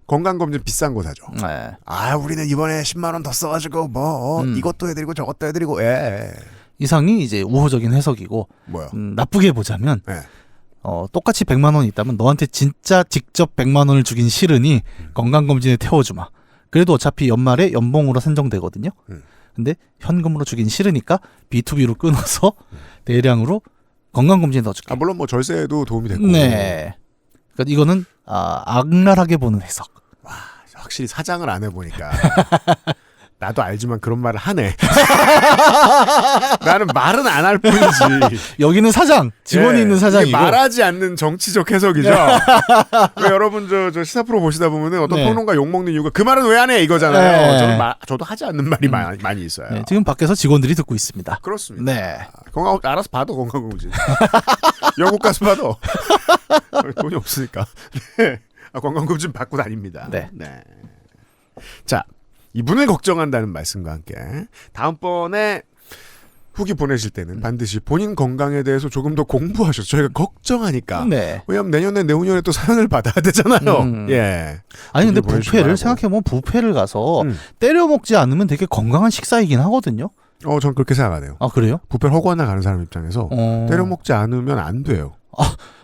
건강검진 비싼 거 사죠. 네. 우리는 이번에 10만 원 더 써가지고 이것도 해드리고 저것도 해드리고 이상이 이제 우호적인 해석이고 뭐요? 나쁘게 보자면 똑같이 100만 원이 있다면 너한테 진짜 직접 100만 원을 주긴 싫으니 건강검진에 태워주마. 그래도 어차피 연말에 연봉으로 산정되거든요. 근데 현금으로 주긴 싫으니까 B2B로 끊어서 대량으로 건강검진에 넣어줄게. 물론 뭐 절세에도 도움이 됐고. 네. 그러니까 이거는 악랄하게 보는 해석. 와, 확실히 사장을 안 해보니까 나도 알지만 그런 말을 하네. 나는 말은 안 할 뿐이지. 여기는 사장, 직원이 예, 있는 이게 사장이고. 말하지 않는 정치적 해석이죠. 왜 여러분 저 시사 프로 보시다 보면은 어떤 네. 평론가 욕 먹는 이유가 그 말은 왜 안 해 이거잖아요. 네. 저도 하지 않는 말이 많이 있어요. 네, 지금 밖에서 직원들이 듣고 있습니다. 그렇습니다. 네. 건강 알아서 받아 건강검진. 영국 가서 받아. 돈이 없으니까. 네. 건강검진 받고 다닙니다. 네. 자, 이분을 걱정한다는 말씀과 함께 다음번에 후기 보내실 때는 반드시 본인 건강에 대해서 조금 더 공부하셔서 저희가 걱정하니까. 네. 왜냐면 내년에 내후년에 또 사연을 받아야 되잖아요. 예. 아니 근데 보내주시기 뷔페를 바라고. 생각해보면 뷔페를 가서 때려 먹지 않으면 되게 건강한 식사이긴 하거든요. 전 그렇게 생각하네요. 아 그래요? 뷔페 허구하나 가는 사람 입장에서 때려 먹지 않으면 안 돼요.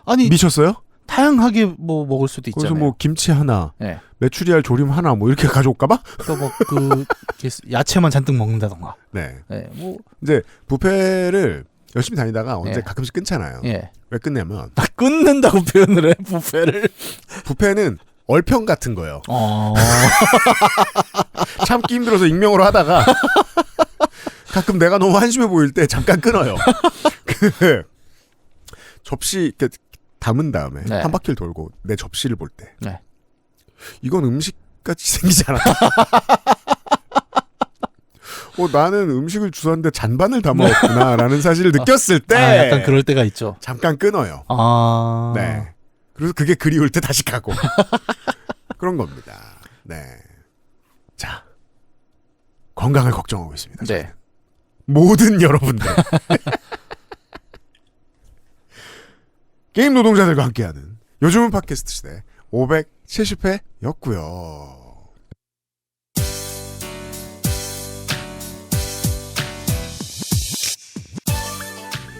아니 미쳤어요? 다양하게 뭐 먹을 수도 있잖아요. 거기서 뭐 김치 하나, 네. 메추리알 조림 하나 뭐 이렇게 가져올까봐? 또 뭐 그 야채만 잔뜩 먹는다던가. 네. 네. 뭐 이제 뷔페를 열심히 다니다가 언제 네. 가끔씩 끊잖아요. 예. 왜 끊냐면 끊는다고 표현을 해 뷔페를. 뷔페는 얼평 같은 거예요. 어. 참기 힘들어서 익명으로 하다가 가끔 내가 너무 한심해 보일 때 잠깐 끊어요. 그 접시 이렇게 담은 다음에 네. 한 바퀴를 돌고 내 접시를 볼 때 네. 이건 음식같이 생기지 않아. 나는 음식을 주웠는데 잔반을 담아왔구나라는 사실을 느꼈을 때 약간 그럴 때가 있죠. 잠깐 끊어요. 네. 그래서 그게 그리울 때 다시 가고 그런 겁니다. 네. 자, 건강을 걱정하고 있습니다. 네. 모든 여러분들. 게임 노동자들과 함께하는 요즘은 팟캐스트 시대 570회였고요.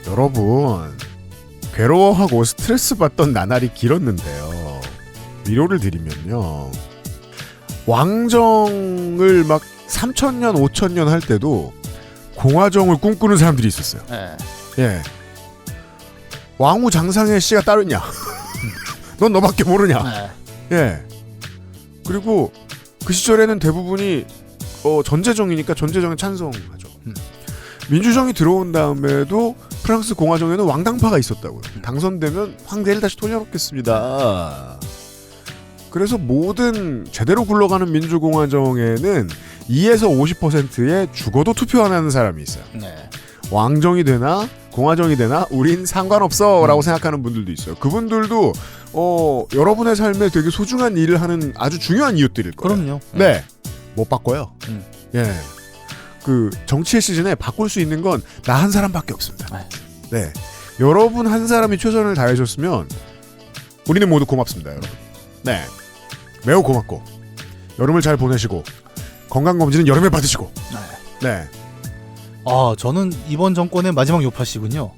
여러분, 괴로워하고 스트레스 받던 나날이 길었는데요. 위로를 드리면요. 왕정을 막 3000년, 5000년 할 때도 공화정을 꿈꾸는 사람들이 있었어요. 네. 예. 왕후 장상의 씨가 따로 있냐? 넌 너밖에 모르냐? 네. 예. 그리고 그 시절에는 대부분이 전제정이니까 전제정에 찬성하죠. 민주정이 들어온 다음에도 프랑스 공화정에는 왕당파가 있었다고요. 당선되면 황제를 다시 돌려놓겠습니다. 그래서 모든 제대로 굴러가는 민주공화정에는 2에서 50%의 죽어도 투표 안 하는 사람이 있어요. 네. 왕정이 되나 공화정이 되나 우린 상관없어 라고 생각하는 분들도 있어요. 그분들도 여러분의 삶에 되게 소중한 일을 하는 아주 중요한 이웃들일 거예요. 그럼요. 네. 못 바꿔요. 예. 그 정치의 시즌에 바꿀 수 있는 건 나 한 사람밖에 없습니다. 네. 여러분 한 사람이 최선을 다해줬으면 우리는 모두 고맙습니다, 여러분. 네. 매우 고맙고 여름을 잘 보내시고 건강검진은 여름에 받으시고. 네. 저는 이번 정권의 마지막 요파시군요.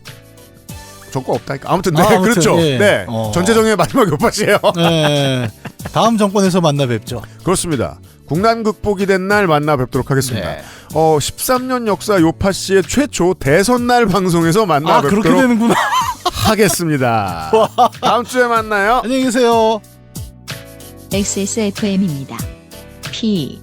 정권 없다니까. 아무튼 네, 아무튼, 그렇죠. 예. 네. 전체정의 마지막 요파시예요. 네. 다음 정권에서 만나 뵙죠. 그렇습니다. 국난 극복이 된 날 만나 뵙도록 하겠습니다. 네. 13년 역사 요파씨의 최초 대선 날 방송에서 만나 뵙도록 그렇게 되는구나. 하겠습니다. 다음 주에 만나요. 안녕히 계세요. XSFM입니다. PODERA